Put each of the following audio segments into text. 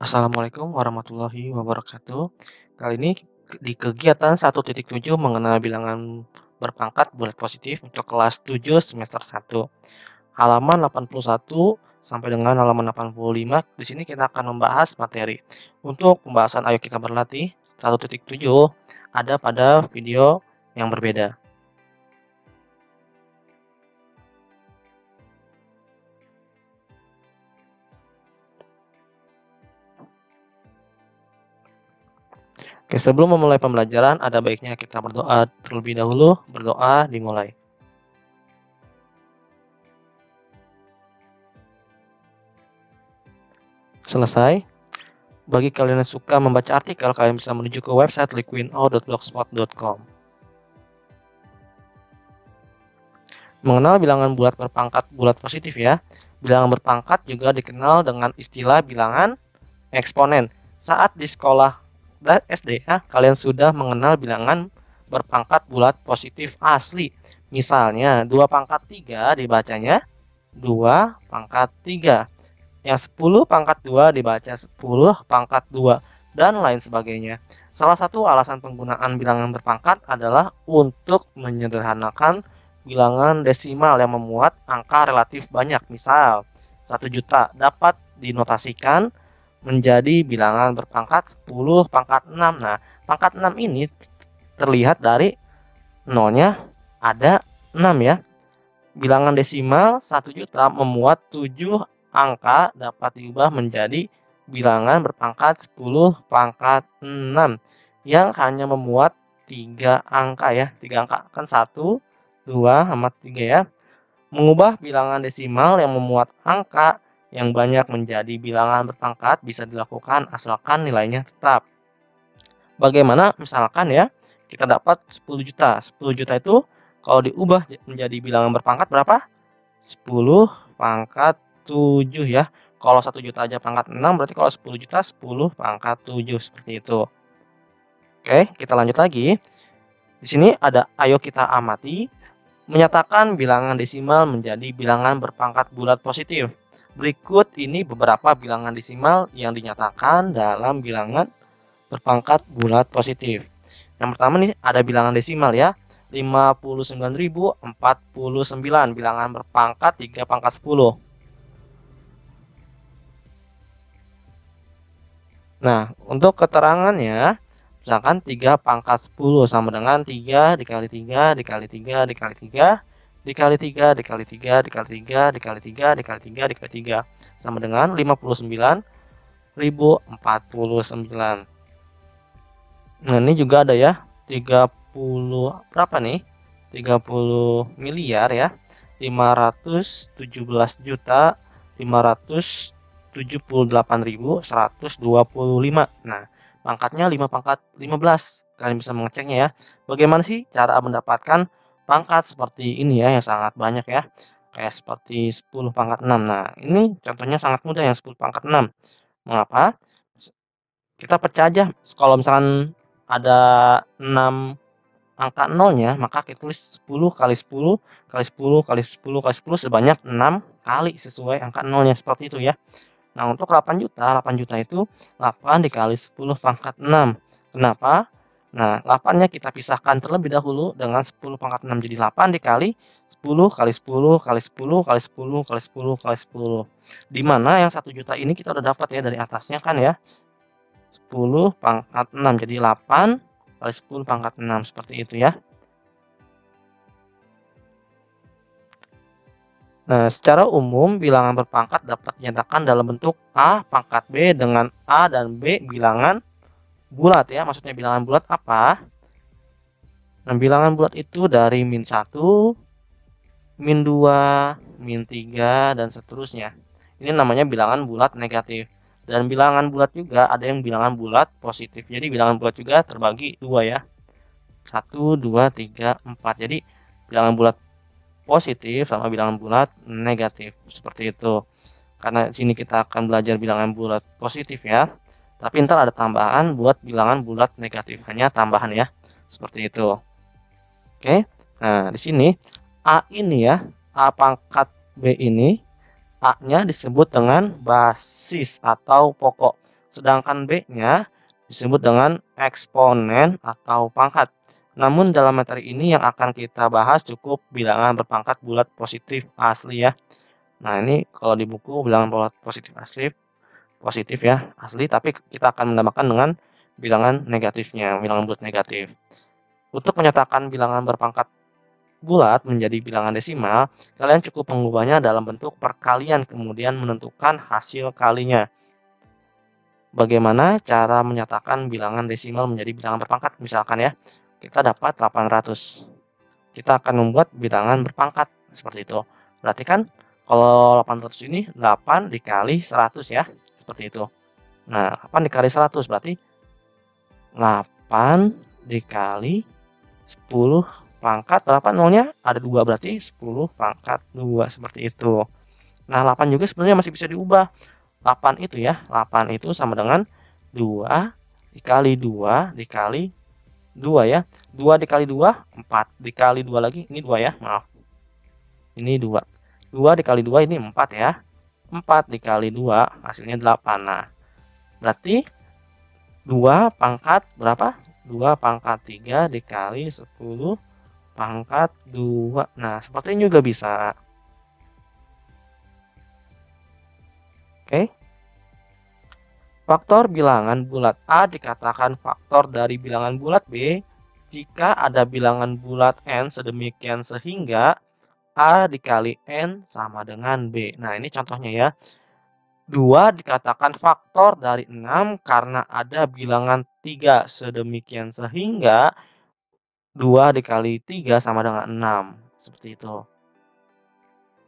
Assalamualaikum warahmatullahi wabarakatuh. Kali ini di kegiatan 1.7 mengenal bilangan berpangkat bulat positif untuk kelas 7 semester 1. Halaman 81 sampai dengan halaman 85. Di sini kita akan membahas materi. Untuk pembahasan Ayo Kita Berlatih 1.7 ada pada video yang berbeda. Oke, sebelum memulai pembelajaran, ada baiknya kita berdoa terlebih dahulu. Berdoa dimulai. Selesai. Bagi kalian yang suka membaca artikel, kalian bisa menuju ke website liquino.blogspot.com. Mengenal bilangan bulat berpangkat bulat positif ya. Bilangan berpangkat juga dikenal dengan istilah bilangan eksponen. Saat di sekolah SD ya, kalian sudah mengenal bilangan berpangkat bulat positif asli. Misalnya 2 pangkat 3 dibacanya 2 pangkat 3. Yang 10 pangkat 2 dibaca 10 pangkat 2 dan lain sebagainya. Salah satu alasan penggunaan bilangan berpangkat adalah untuk menyederhanakan bilangan desimal yang memuat angka relatif banyak. Misal 1 juta dapat dinotasikan menjadi bilangan berpangkat 10 pangkat 6. Nah, pangkat 6 ini terlihat dari nolnya ada 6 ya. Bilangan desimal 1 juta memuat 7 angka dapat diubah menjadi bilangan berpangkat 10 pangkat 6 yang hanya memuat 3 angka ya. 3 angka kan 1, 2, sama 3 ya. Mengubah bilangan desimal yang memuat angka yang banyak menjadi bilangan berpangkat bisa dilakukan asalkan nilainya tetap. Bagaimana misalkan ya, kita dapat 10 juta. 10 juta itu kalau diubah menjadi bilangan berpangkat berapa? 10 pangkat 7 ya. Kalau 1 juta aja pangkat 6, berarti kalau 10 juta 10 pangkat 7 seperti itu. Oke, kita lanjut lagi. Di sini ada ayo kita amati menyatakan bilangan desimal menjadi bilangan berpangkat bulat positif. Berikut ini beberapa bilangan desimal yang dinyatakan dalam bilangan berpangkat bulat positif. Yang pertama nih ada bilangan desimal ya. 59.049 bilangan berpangkat 3 pangkat 10. Nah, untuk keterangannya, misalkan 3 pangkat 10 sama dengan 3 dikali 3 dikali 3 dikali 3 dikali 3 dikali 3 dikali 3 dikali 3 dikali 3 dikali 3 sama dengan 59.049. Nah, ini juga ada ya 30 berapa nih? 30 miliar ya. 578.125. Nah, pangkatnya 5 pangkat 15. Kalian bisa mengeceknya ya. Bagaimana sih cara mendapatkan pangkat seperti ini ya yang sangat banyak ya. Kayak seperti 10 pangkat 6. Nah, ini contohnya sangat mudah yang 10 pangkat 6. Mengapa? Kita pecah aja kalau misalkan ada 6 angka nolnya, maka kita tulis 10 kali 10 kali 10 kali 10 kali 10 sebanyak 6 kali sesuai angka nolnya seperti itu ya. Nah, untuk 8 juta itu 8 dikali 10 pangkat 6. Kenapa? Nah, 8-nya kita pisahkan terlebih dahulu dengan 10 pangkat 6 jadi 8 dikali 10 kali 10 kali 10 kali 10 kali 10 kali 10. Di mana yang 1 juta ini kita udah dapat ya dari atasnya kan ya. 10 pangkat 6 jadi 8 kali 10 pangkat 6 seperti itu ya. Nah, secara umum bilangan berpangkat dapat dinyatakan dalam bentuk A pangkat B dengan A dan B bilangan bulat ya. Maksudnya bilangan bulat apa? Nah, bilangan bulat itu dari min 1, min 2, min 3, dan seterusnya. Ini namanya bilangan bulat negatif. Dan bilangan bulat juga ada yang bilangan bulat positif. Jadi bilangan bulat juga terbagi 2 ya. 1, 2, 3, 4. Jadi bilangan bulat positif sama bilangan bulat negatif seperti itu. Karena sini kita akan belajar bilangan bulat positif ya. Tapi ntar ada tambahan buat bilangan bulat negatif, hanya tambahan ya. Seperti itu. Oke. Nah, di sini A ini ya, A pangkat B ini A-nya disebut dengan basis atau pokok. sedangkan B-nya disebut dengan eksponen atau pangkat. Namun dalam materi ini yang akan kita bahas cukup bilangan berpangkat bulat positif asli ya. Nah, ini kalau di buku bilangan bulat positif ya, asli, tapi kita akan menambahkan dengan bilangan negatifnya, bilangan bulat negatif. Untuk menyatakan bilangan berpangkat bulat menjadi bilangan desimal, kalian cukup mengubahnya dalam bentuk perkalian kemudian menentukan hasil kalinya. Bagaimana cara menyatakan bilangan desimal menjadi bilangan berpangkat? Misalkan ya, kita dapat 800. Kita akan membuat bilangan berpangkat seperti itu. Berarti kan kalau 800 ini 8 dikali 100 ya, seperti itu. Nah, 8 dikali 100 berarti 8 dikali 10 pangkat berapa nolnya? Ada 2 berarti 10 pangkat 2 seperti itu. Nah, 8 juga sebenarnya masih bisa diubah. 8 itu ya, 8 itu sama dengan 2 dikali 2 dikali 2 ya. 2 dikali 2, 4. Dikali 2 lagi, ini 2 ya, maaf. Ini 2. 2 dikali 2 ini 4 ya. 4 dikali 2 hasilnya 8. Nah, berarti 2 pangkat berapa? 2 pangkat 3 dikali 10 pangkat 2. Nah, seperti ini juga bisa. Oke. Faktor bilangan bulat A dikatakan faktor dari bilangan bulat B jika ada bilangan bulat N sedemikian sehingga A dikali N sama dengan B. Nah, ini contohnya ya. 2 dikatakan faktor dari 6 karena ada bilangan 3 sedemikian sehingga 2 dikali 3 sama dengan 6. Seperti itu.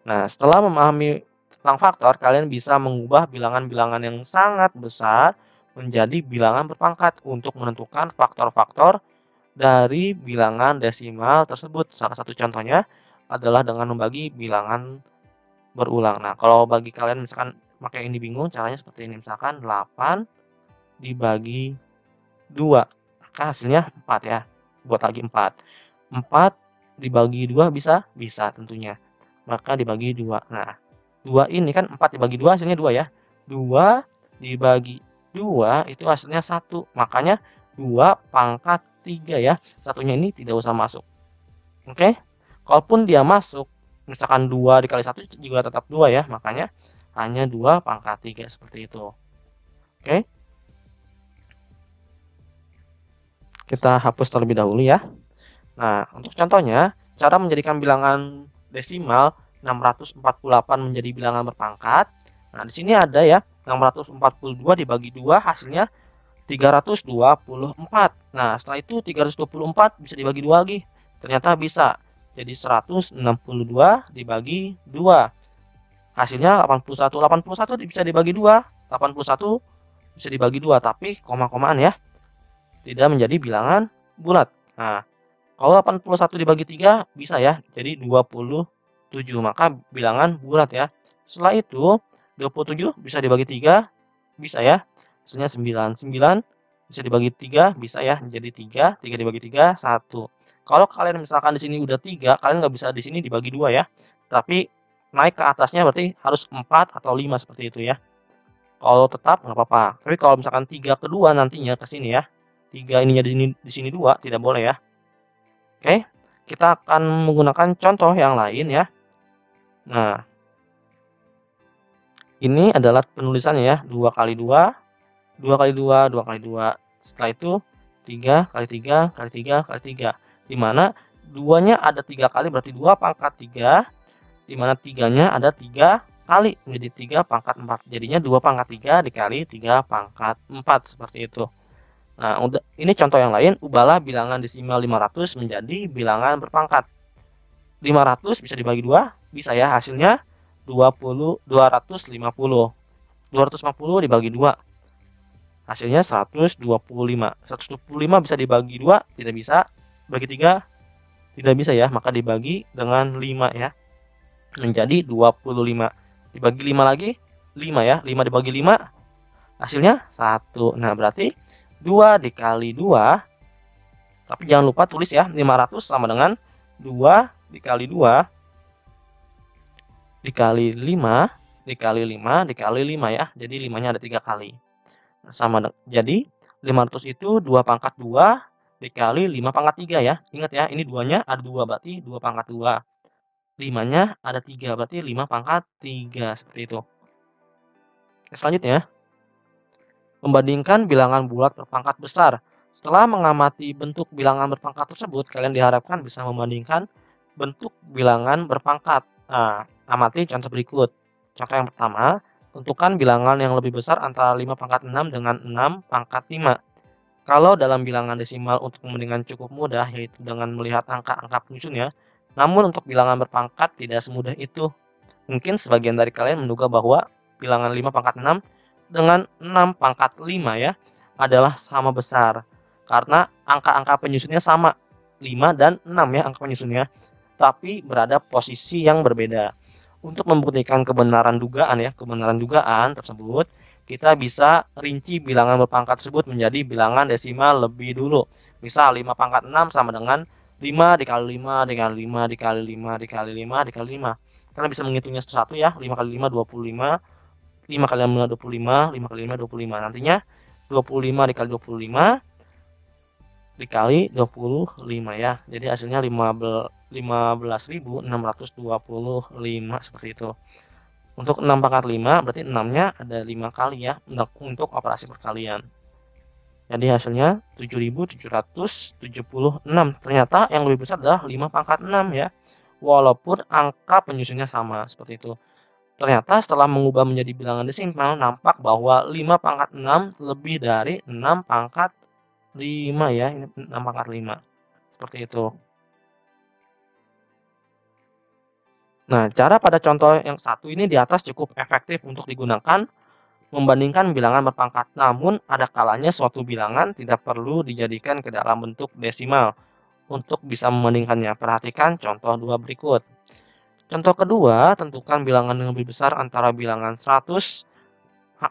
Nah, setelah memahami tentang faktor, kalian bisa mengubah bilangan-bilangan yang sangat besar menjadi bilangan berpangkat untuk menentukan faktor-faktor dari bilangan desimal tersebut. Salah satu contohnya adalah dengan membagi bilangan berulang. Nah, kalau bagi kalian misalkan pakai ini bingung, caranya seperti ini. Misalkan 8 dibagi 2, maka hasilnya 4 ya. Buat lagi 4. 4 dibagi 2 bisa? Bisa tentunya. Maka dibagi 2. Nah, 2 ini kan 4 dibagi 2 hasilnya 2 ya. 2 dibagi 2 itu hasilnya 1. Makanya 2 pangkat 3 ya. Satunya ini tidak usah masuk. Oke. Kalaupun dia masuk, misalkan 2 dikali 1 juga tetap 2 ya. Makanya hanya 2 pangkat 3 seperti itu. Oke. Kita hapus terlebih dahulu ya. Nah, untuk contohnya, cara menjadikan bilangan desimal 648 menjadi bilangan berpangkat. Nah, di sini ada ya, 642 dibagi 2 hasilnya 324. Nah, setelah itu 324 bisa dibagi 2 lagi. Ternyata bisa. Jadi 162 dibagi 2. Hasilnya 81. 81 bisa dibagi 2. 81 bisa dibagi 2, tapi koma-komaan ya. Tidak menjadi bilangan bulat. Nah, kalau 81 dibagi 3 bisa ya, jadi 27, maka bilangan bulat ya. Setelah itu 27 bisa dibagi 3, bisa ya. Hasilnya 9. 9 bisa dibagi 3, bisa ya, jadi 3. 3 dibagi 3, 1. Kalau kalian misalkan di sini udah 3, kalian nggak bisa di sini dibagi 2 ya. Tapi naik ke atasnya berarti harus 4 atau 5 seperti itu ya. Kalau tetap nggak apa-apa. Tapi kalau misalkan 3 kedua nantinya ke sini ya. 3 ininya di sini 2, tidak boleh ya. Oke, kita akan menggunakan contoh yang lain ya. Nah, ini adalah penulisannya ya, 2 kali 2, 2 kali 2, 2 kali 2. Setelah itu 3 kali 3 kali 3 kali 3. Di mana 2-nya ada 3 kali berarti 2 pangkat 3, di mana 3-nya ada 3 kali menjadi 3 pangkat 4. Jadinya 2 pangkat 3 dikali 3 pangkat 4 seperti itu. Nah, ini contoh yang lain, ubahlah bilangan desimal 500 menjadi bilangan berpangkat. 500 bisa dibagi 2, bisa ya, hasilnya 250. 250 dibagi 2, hasilnya 125. 125 bisa dibagi 2, tidak bisa. Bagi 3, tidak bisa ya, maka dibagi dengan 5 ya. Menjadi 25. Dibagi 5 lagi, 5 ya. 5 dibagi 5, hasilnya 1. Nah, berarti 2 dikali 2, tapi jangan lupa tulis ya, 500 sama dengan 2 dikali 2 dikali 5 dikali 5 dikali 5 ya. Jadi 5-nya ada 3 kali. Jadi 500 itu 2 pangkat 2 dikali 5 pangkat 3 ya. Ingat ya, ini 2-nya ada 2 berarti 2 pangkat 2. 5-nya ada 3 berarti 5 pangkat 3 seperti itu. Selanjutnya, membandingkan bilangan bulat berpangkat besar. Setelah mengamati bentuk bilangan berpangkat tersebut, kalian diharapkan bisa membandingkan bentuk bilangan berpangkat. Nah, amati contoh berikut. Contoh yang pertama, tentukan bilangan yang lebih besar antara 5 pangkat 6 dengan 6 pangkat 5. Kalau dalam bilangan desimal untuk pembandingan cukup mudah, yaitu dengan melihat angka-angka penyusunnya, namun untuk bilangan berpangkat tidak semudah itu. Mungkin sebagian dari kalian menduga bahwa bilangan 5 pangkat 6 dengan 6 pangkat 5 ya adalah sama besar. Karena angka-angka penyusunnya sama, 5 dan 6 ya angka penyusunnya, tapi berada posisi yang berbeda. Untuk membuktikan kebenaran dugaan tersebut, kita bisa rinci bilangan berpangkat tersebut menjadi bilangan desimal lebih dulu. Misal 5 pangkat 6 sama dengan 5 dikali 5 dikali 5 dikali 5 dikali 5 dikali 5. Kalian bisa menghitungnya satu-satu ya. 5 kali 5 25, 5 kali 5 25, 5 kali 5 25. Nantinya 25 dikali 25 dikali 25 ya. Jadi hasilnya 15.625 seperti itu. Untuk 6 pangkat 5 berarti 6-nya ada 5 kali ya untuk operasi perkalian. Jadi hasilnya 7.776. Ternyata yang lebih besar adalah 5 pangkat 6 ya. Walaupun angka penyusunnya sama seperti itu. Ternyata setelah mengubah menjadi bilangan desimal, nampak bahwa 5 pangkat 6 lebih dari 6 pangkat 5 ya. Ini 6 pangkat 5. Seperti itu. Nah, cara pada contoh yang satu ini di atas cukup efektif untuk digunakan membandingkan bilangan berpangkat. Namun, ada kalanya suatu bilangan tidak perlu dijadikan ke dalam bentuk desimal untuk bisa membandingkannya. Perhatikan contoh 2 berikut. Contoh kedua, tentukan bilangan yang lebih besar antara bilangan 100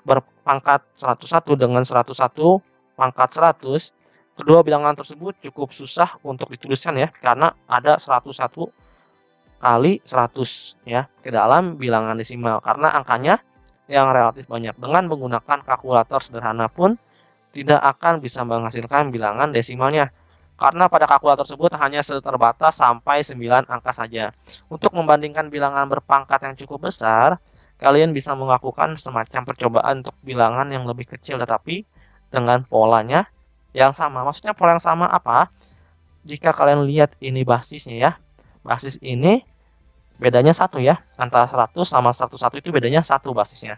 berpangkat 101 dengan 101 pangkat 100. Kedua bilangan tersebut cukup susah untuk dituliskan ya, karena ada 101 kali 100 ya ke dalam bilangan desimal, karena angkanya yang relatif banyak. Dengan menggunakan kalkulator sederhana pun tidak akan bisa menghasilkan bilangan desimalnya, karena pada kalkulator tersebut hanya terbatas sampai 9 angka saja. Untuk membandingkan bilangan berpangkat yang cukup besar, kalian bisa melakukan semacam percobaan untuk bilangan yang lebih kecil tetapi dengan polanya yang sama. Maksudnya pola yang sama apa? Jika kalian lihat ini basisnya ya, basis ini bedanya 1 ya, antara 100 sama 101 itu bedanya 1 basisnya.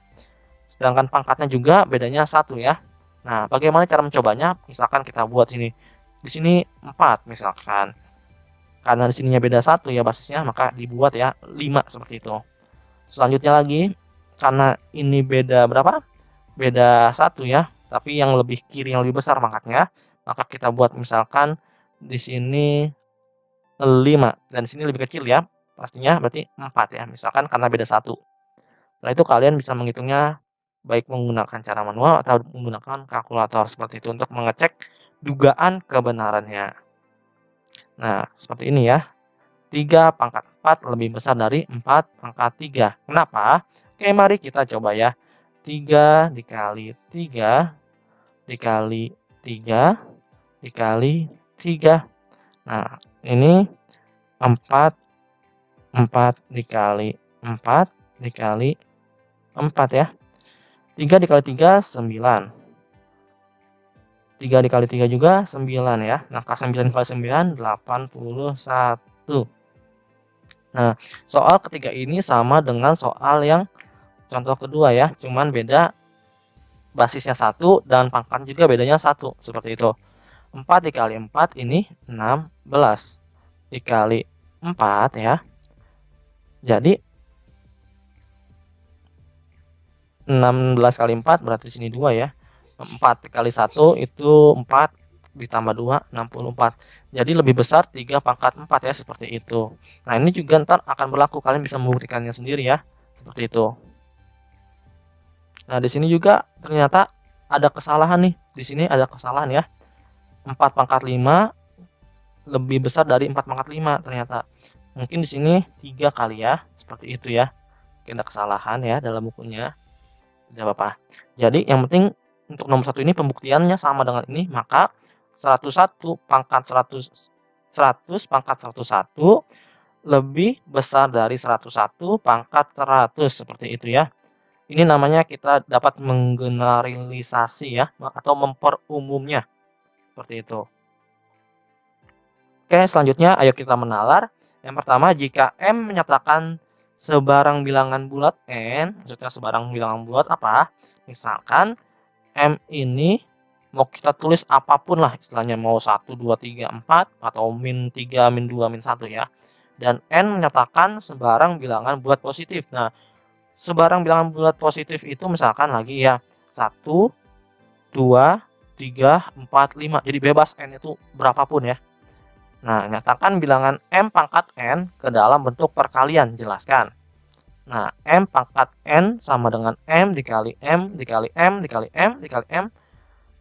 Sedangkan pangkatnya juga bedanya 1 ya. Nah, bagaimana cara mencobanya? Misalkan kita buat sini. Di sini 4 misalkan. Karena di sininya beda 1 ya basisnya, maka dibuat ya 5 seperti itu. Selanjutnya lagi, karena ini beda berapa? Beda 1 ya, tapi yang lebih kiri yang lebih besar pangkatnya, maka kita buat misalkan di sini 5 dan di sini lebih kecil ya. Pastinya berarti 4 ya, misalkan karena beda 1. Setelah itu kalian bisa menghitungnya baik menggunakan cara manual atau menggunakan kalkulator seperti itu untuk mengecek dugaan kebenarannya. Nah, seperti ini ya. 3 pangkat 4 lebih besar dari 4 pangkat 3. Kenapa? Oke, mari kita coba ya. 3 dikali 3 dikali 3 dikali 3. Nah, ini 4 dikali 4 dikali 4 ya. 3 dikali 3 9. 3 dikali 3 juga 9 ya. Nah, 9 kali 9 81. Nah, soal ketiga ini sama dengan soal yang contoh kedua ya, cuman beda basisnya 1 dan pangkat juga bedanya 1 seperti itu. 4 dikali 4 ini 16 dikali 4 ya. Jadi 16 kali 4 berarti sini 2 ya. 4 kali 1 itu 4 ditambah 2 64. Jadi lebih besar 3 pangkat 4 ya seperti itu. Nah, ini juga ntar akan berlaku, kalian bisa membuktikannya sendiri ya. Seperti itu. Nah, di sini juga ternyata ada kesalahan nih. Di sini ada kesalahan ya. 4 pangkat 5 lebih besar dari 4 pangkat 5 ternyata. Mungkin di sini 3 kali ya, seperti itu ya. Mungkin ada kesalahan ya dalam bukunya. Tidak apa-apa. Jadi yang penting untuk nomor 1 ini pembuktiannya sama dengan ini, maka 101 pangkat 100 pangkat 101 lebih besar dari 101 pangkat 100, seperti itu ya. Ini namanya kita dapat menggeneralisasi ya, atau memperumumnya, seperti itu. Oke, selanjutnya ayo kita menalar. Yang pertama, jika M menyatakan sebarang bilangan bulat N, maksudnya sebarang bilangan bulat apa? Misalkan M ini mau kita tulis apapun lah istilahnya, mau 1, 2, 3, 4 atau min 3, min 2, min 1 ya. Dan N menyatakan sebarang bilangan bulat positif. Nah, sebarang bilangan bulat positif itu misalkan lagi ya 1, 2, 3, 4, 5. Jadi bebas N itu berapapun ya. Nah, nyatakan bilangan M pangkat N ke dalam bentuk perkalian. Jelaskan. Nah, M pangkat N sama dengan M dikali M dikali M dikali M dikali M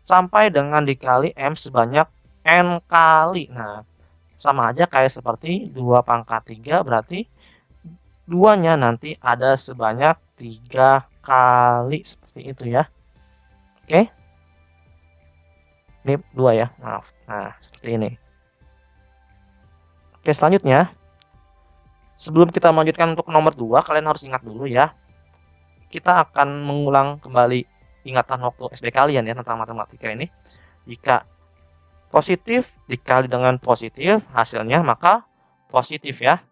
sampai dengan dikali M sebanyak N kali. Nah, sama aja kayak seperti 2 pangkat 3, berarti 2-nya nanti ada sebanyak 3 kali. Seperti itu ya. Oke. Ini 2 ya, maaf. Nah, seperti ini. Oke, selanjutnya. Sebelum kita melanjutkan untuk nomor 2, kalian harus ingat dulu ya. Kita akan mengulang kembali ingatan waktu SD kalian ya tentang matematika ini. Jika positif dikali dengan positif, hasilnya maka positif ya.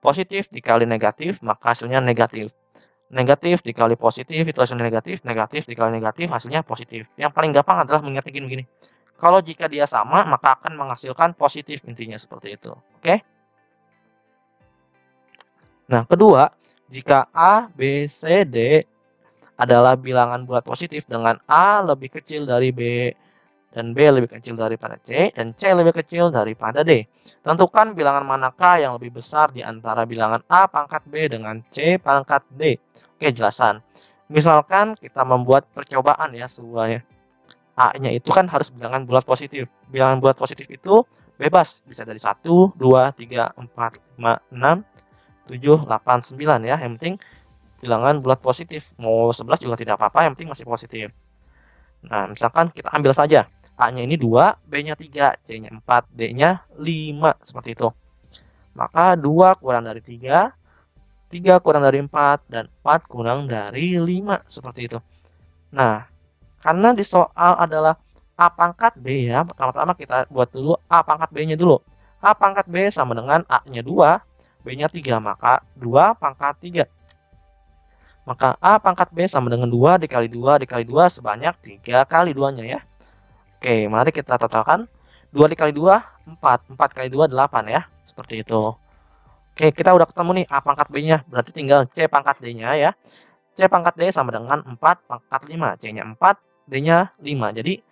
Positif dikali negatif, maka hasilnya negatif. Negatif dikali positif, itu hasilnya negatif. Negatif dikali negatif, hasilnya positif. Yang paling gampang adalah mengingatnya gini-gini. Kalau jika dia sama, maka akan menghasilkan positif, intinya seperti itu. Oke? Nah, kedua, jika A, B, C, D adalah bilangan bulat positif dengan A lebih kecil dari B dan B lebih kecil daripada C dan C lebih kecil daripada D. Tentukan bilangan manakah yang lebih besar di antara bilangan A pangkat B dengan C pangkat D. Oke, jelasan. Misalkan kita membuat percobaan ya semuanya. A-nya itu kan harus bilangan bulat positif. Bilangan bulat positif itu bebas, bisa dari 1, 2, 3, 4, 5, 6, 7, 8, 9 ya. Yang penting bilangan bulat positif. Mau 11 juga tidak apa-apa, yang penting masih positif. Nah, misalkan kita ambil saja. A-nya ini 2, B-nya 3, C-nya 4, D-nya 5. Seperti itu. Maka 2 kurang dari 3, 3 kurang dari 4, dan 4 kurang dari 5. Seperti itu. Nah, karena di soal adalah A pangkat B ya. Pertama-tama kita buat dulu A pangkat B-nya dulu. A pangkat B sama dengan A-nya 2, B-nya 3. Maka 2 pangkat 3. Maka A pangkat B sama dengan 2 dikali 2 dikali 2 sebanyak 3 kali 2-nya ya. Oke, mari kita totalkan. 2 dikali 2, 4. 4 kali 2, 8 ya. Seperti itu. Oke, kita udah ketemu nih A pangkat B-nya. Berarti tinggal C pangkat D-nya ya. C pangkat D sama dengan 4 pangkat 5. C-nya 4, D-nya 5. Jadi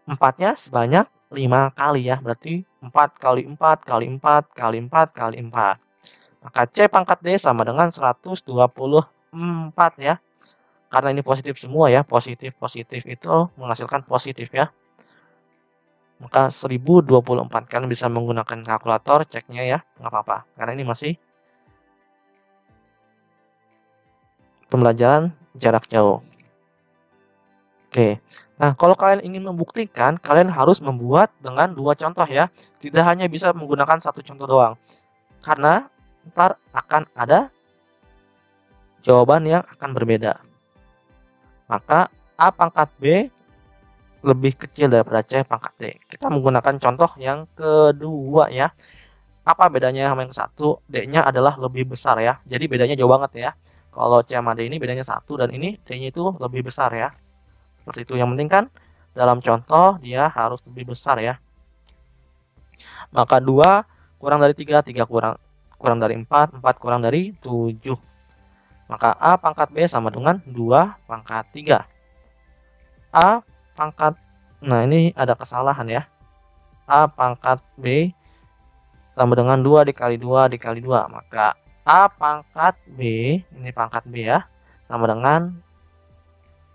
4-nya sebanyak 5 kali ya. Berarti 4 kali 4 kali 4 kali 4 kali 4. Maka C pangkat D sama dengan 124 ya. Karena ini positif semua ya. Positif itu menghasilkan positif ya. Maka 1024. Kalian bisa menggunakan kalkulator ceknya ya. Nggak apa-apa. Karena ini masih pembelajaran jarak jauh. Oke. Nah, kalau kalian ingin membuktikan, kalian harus membuat dengan 2 contoh ya. Tidak hanya bisa menggunakan 1 contoh doang. Karena ntar akan ada jawaban yang akan berbeda. Maka A pangkat B lebih kecil daripada C pangkat D. Kita menggunakan contoh yang kedua ya. Apa bedanya sama yang satu? D-nya adalah lebih besar ya. Jadi bedanya jauh banget ya. Kalau C sama D ini bedanya 1 dan ini D-nya itu lebih besar ya. Seperti itu. Yang penting kan dalam contoh dia harus lebih besar ya. Maka 2 kurang dari 3, 3 kurang dari 4, 4 kurang dari 7. Maka A pangkat B sama dengan 2 pangkat 3. A pangkat, nah ini ada kesalahan ya. A pangkat B sama dengan 2 dikali 2 dikali 2. Maka A pangkat B, ini pangkat B ya, sama dengan,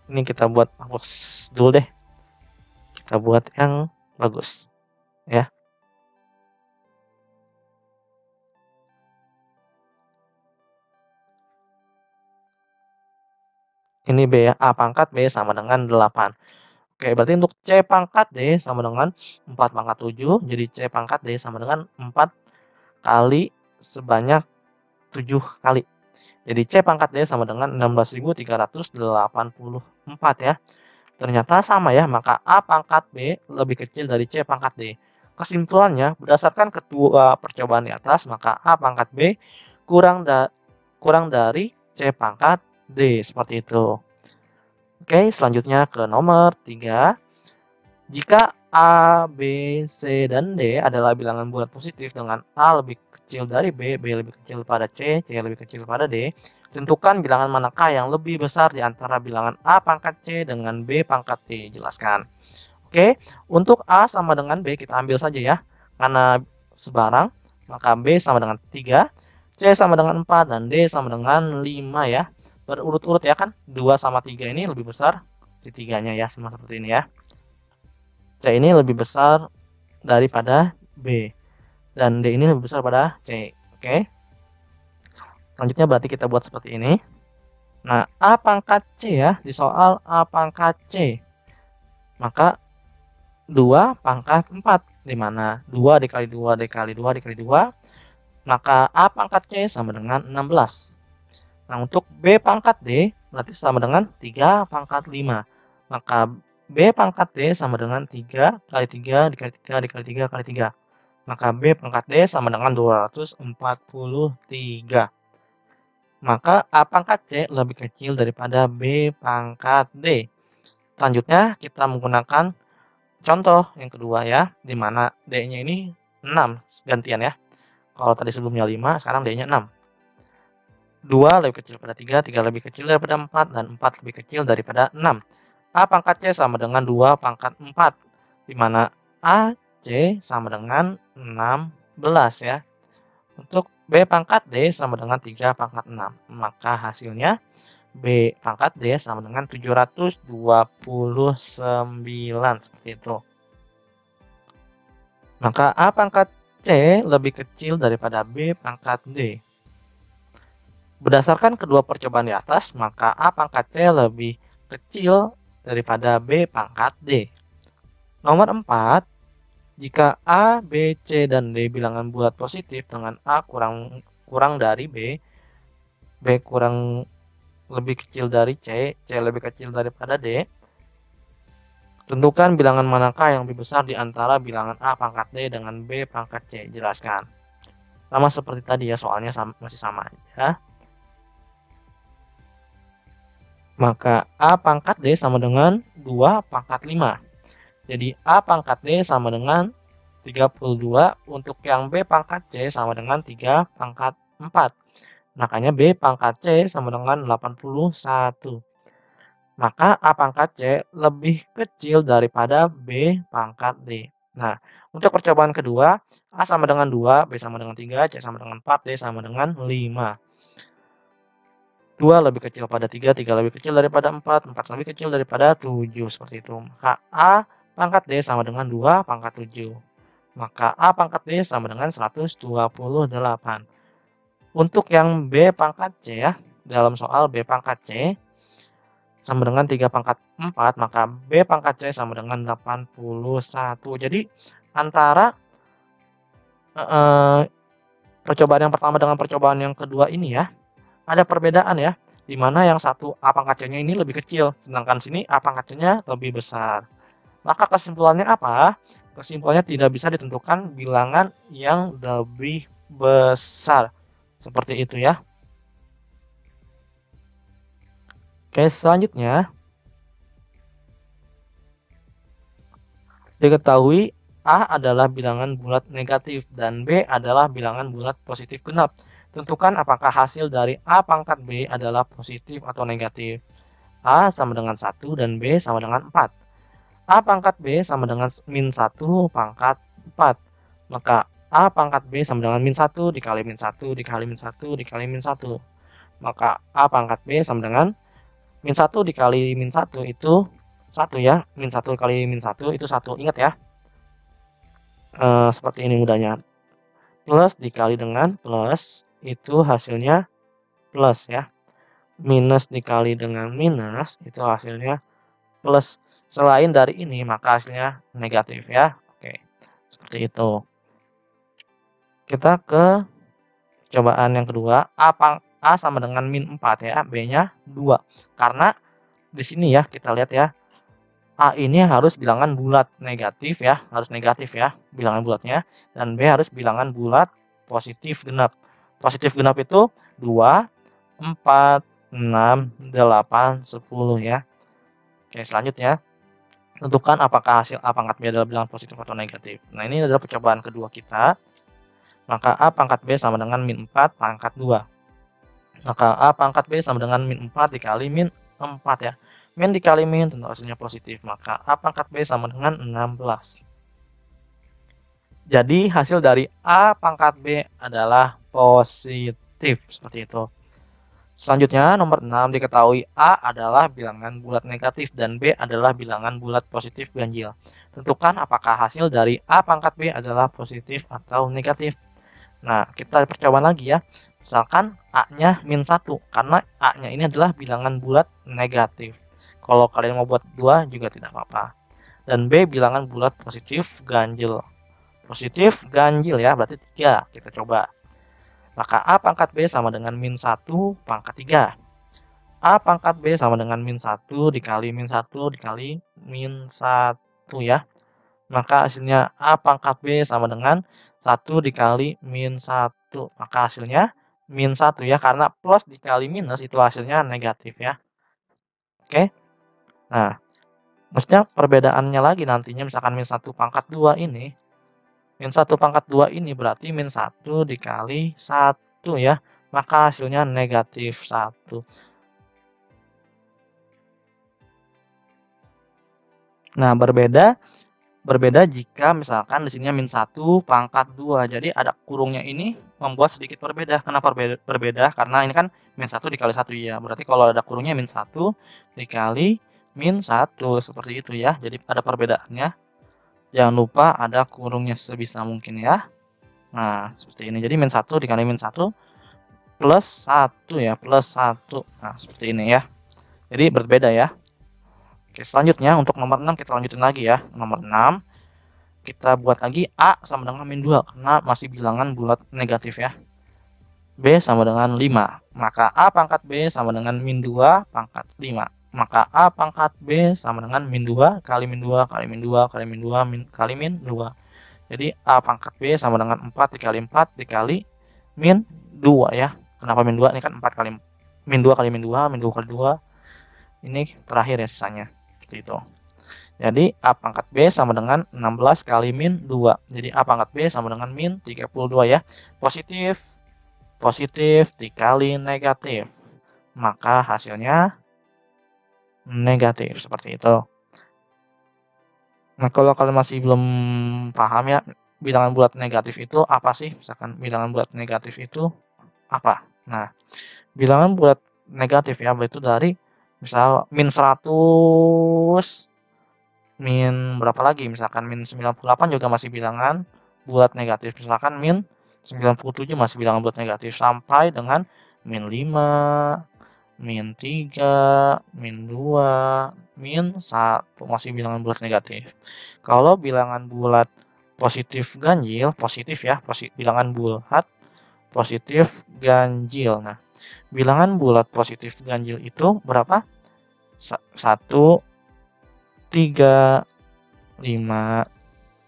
ini kita buat bagus dulu deh. Kita buat yang bagus ya. Ini B ya, A pangkat B sama dengan 8. Oke, berarti untuk C pangkat D sama dengan 4 pangkat 7, jadi C pangkat D sama dengan 4 kali sebanyak 7 kali. Jadi C pangkat D sama dengan 16.384 ya. Ternyata sama ya, maka A pangkat B lebih kecil dari C pangkat D. Kesimpulannya, berdasarkan kedua percobaan di atas, maka A pangkat B kurang dari C pangkat D, seperti itu. Oke, selanjutnya ke nomor 3. Jika A, B, C, dan D adalah bilangan bulat positif dengan A lebih kecil dari B, B lebih kecil pada C, C lebih kecil pada D, tentukan bilangan manakah yang lebih besar di antara bilangan A pangkat C dengan B pangkat D. Jelaskan. Oke, untuk A sama dengan B kita ambil saja ya. Karena sebarang, maka B sama dengan 3, C sama dengan 4, dan D sama dengan 5 ya. Berurut-urut ya kan, 2 sama 3 ini lebih besar di tiganya ya, sama seperti ini ya. C ini lebih besar daripada B, dan D ini lebih besar pada C. Oke, selanjutnya berarti kita buat seperti ini. Nah, A pangkat C ya, di soal A pangkat C, maka 2 pangkat 4, di mana 2 dikali 2 dikali 2 dikali 2, maka A pangkat C sama dengan 16. Nah, untuk B pangkat D berarti sama dengan 3 pangkat 5, maka B pangkat D sama dengan 3 kali 3 dikali 3 dikali 3 kali 3. Maka B pangkat D sama dengan 243. Maka A pangkat C lebih kecil daripada B pangkat D. Selanjutnya kita menggunakan contoh yang kedua ya, di mana D-nya ini 6 gantian ya. Kalau tadi sebelumnya 5, sekarang D-nya 6. 2 lebih kecil pada 3, 3 lebih kecil daripada 4, dan 4 lebih kecil daripada 6. A pangkat C sama dengan 2 pangkat 4, di mana A, C sama dengan 16 ya. Untuk B pangkat D sama dengan 3 pangkat 6, maka hasilnya B pangkat D sama dengan 729, seperti itu. Maka A pangkat C lebih kecil daripada B pangkat D. Berdasarkan kedua percobaan di atas, maka A pangkat C lebih kecil daripada B pangkat D. Nomor 4, jika A, B, C, dan D bilangan bulat positif dengan A kurang dari B, B kurang lebih kecil dari C, C lebih kecil daripada D, tentukan bilangan manakah yang lebih besar di antara bilangan A pangkat D dengan B pangkat C. Jelaskan. Sama seperti tadi ya, soalnya masih sama aja. Maka A pangkat D sama dengan 2 pangkat 5. Jadi A pangkat D sama dengan 32, untuk yang B pangkat C sama dengan 3 pangkat 4. Makanya B pangkat C sama dengan 81. Maka A pangkat C lebih kecil daripada B pangkat D. Nah, untuk percobaan kedua, A sama dengan 2, B sama dengan 3, C sama dengan 4, D sama dengan 5. 2 lebih kecil pada 3, 3 lebih kecil daripada 4, 4 lebih kecil daripada 7, seperti itu. Maka A pangkat D sama dengan 2 pangkat 7. Maka A pangkat D sama dengan 128. Untuk yang B pangkat C ya, dalam soal B pangkat C sama dengan 3 pangkat 4, maka B pangkat C sama dengan 81. Jadi antara percobaan yang pertama dengan percobaan yang kedua ini ya, ada perbedaan ya, di mana yang satu A pangkat C-nya ini lebih kecil, sedangkan sini A pangkat C-nya lebih besar. Maka kesimpulannya apa? Kesimpulannya tidak bisa ditentukan bilangan yang lebih besar. Seperti itu ya. Oke, selanjutnya diketahui A adalah bilangan bulat negatif dan B adalah bilangan bulat positif genap. Tentukan apakah hasil dari A pangkat B adalah positif atau negatif. A sama dengan 1 dan B sama dengan 4. A pangkat B sama dengan min 1 pangkat 4. Maka A pangkat B sama dengan min 1 dikali min 1 dikali min 1 dikali min 1. Maka A pangkat B sama dengan min 1 dikali min 1 itu 1 ya. Min 1 kali min 1 itu 1. Ingat ya. Seperti ini mudahnya. Plus dikali dengan plus itu hasilnya plus ya. minus dikali dengan minus itu hasilnya plus. Selain dari ini maka hasilnya negatif ya. Oke, seperti itu. Kita ke cobaan yang kedua, A sama dengan min 4 ya, B-nya 2. Karena di sini ya kita lihat ya, A ini harus bilangan bulat negatif ya, harus negatif ya bilangan bulatnya, dan B harus bilangan bulat positif genap. Positif genap itu 2, 4, 6, 8, 10 ya. Oke, selanjutnya tentukan apakah hasil A pangkat B adalah bilangan positif atau negatif. Nah, ini adalah percobaan kedua kita. Maka A pangkat B sama dengan min 4 pangkat 2. Maka A pangkat B sama dengan min 4 dikali min 4 ya. Min dikali min tentu hasilnya positif. Maka A pangkat B sama dengan 16. Jadi hasil dari A pangkat B adalah positif. Seperti itu. Selanjutnya nomor 6 diketahui A adalah bilangan bulat negatif dan B adalah bilangan bulat positif ganjil. Tentukan apakah hasil dari A pangkat B adalah positif atau negatif. Nah, kita percobaan lagi ya. Misalkan A-nya min 1 karena A-nya ini adalah bilangan bulat negatif. Kalau kalian mau buat 2 juga tidak apa-apa. Dan B bilangan bulat positif ganjil. Positif ganjil ya, berarti 3. Kita coba. Maka A pangkat B sama dengan min 1 pangkat 3. A pangkat B sama dengan min 1 dikali min 1 dikali min 1 ya. Maka hasilnya A pangkat B sama dengan 1 dikali min 1. Maka hasilnya min 1 ya, karena plus dikali minus itu hasilnya negatif ya. Oke. Nah, maksudnya perbedaannya lagi nantinya misalkan min 1 pangkat 2 ini. Min 1 pangkat 2 ini berarti min 1 dikali 1 ya, maka hasilnya negatif 1. Nah, berbeda jika misalkan di sini min 1 pangkat 2. Jadi ada kurungnya ini membuat sedikit berbeda. Kenapa berbeda? Karena ini kan min 1 dikali 1 ya. Berarti kalau ada kurungnya min 1 dikali min 1 seperti itu ya. Jadi ada perbedaannya. Jangan lupa ada kurungnya sebisa mungkin ya. Nah, seperti ini. Jadi min 1 dikali min 1 plus 1 ya, plus 1. Nah, seperti ini ya. Jadi berbeda ya. Oke, selanjutnya untuk nomor 6 kita lanjutin lagi ya. Nomor 6 kita buat lagi A sama dengan min 2 karena masih bilangan bulat negatif ya. B sama dengan 5. Maka A pangkat B sama dengan min 2 pangkat 5. Maka A pangkat B sama dengan min 2 kali min 2 kali min 2 kali min 2 kali min 2. Jadi A pangkat B sama dengan 4 dikali 4 dikali min 2 ya. Kenapa min 2? Ini kan 4 kali min 2 kali min 2, min 2 kali 2. Ini terakhir ya sisanya. Seperti itu. Jadi A pangkat B sama dengan 16 kali min 2. Jadi A pangkat B sama dengan min 32 ya. Positif dikali negatif. Maka hasilnya negatif seperti itu. Nah, kalau kalian masih belum paham ya, bilangan bulat negatif itu apa sih? Misalkan bilangan bulat negatif itu apa? Nah, bilangan bulat negatif ya, itu dari misal min 100, min berapa lagi? Misalkan min 98 juga masih bilangan bulat negatif. Misalkan min 97 masih bilangan bulat negatif sampai dengan min 5, min 3, min 2, min 1 masih bilangan bulat negatif. Kalau bilangan bulat positif ganjil, positif ya, bilangan bulat positif ganjil. Nah, bilangan bulat positif ganjil itu berapa? 1, 3, 5,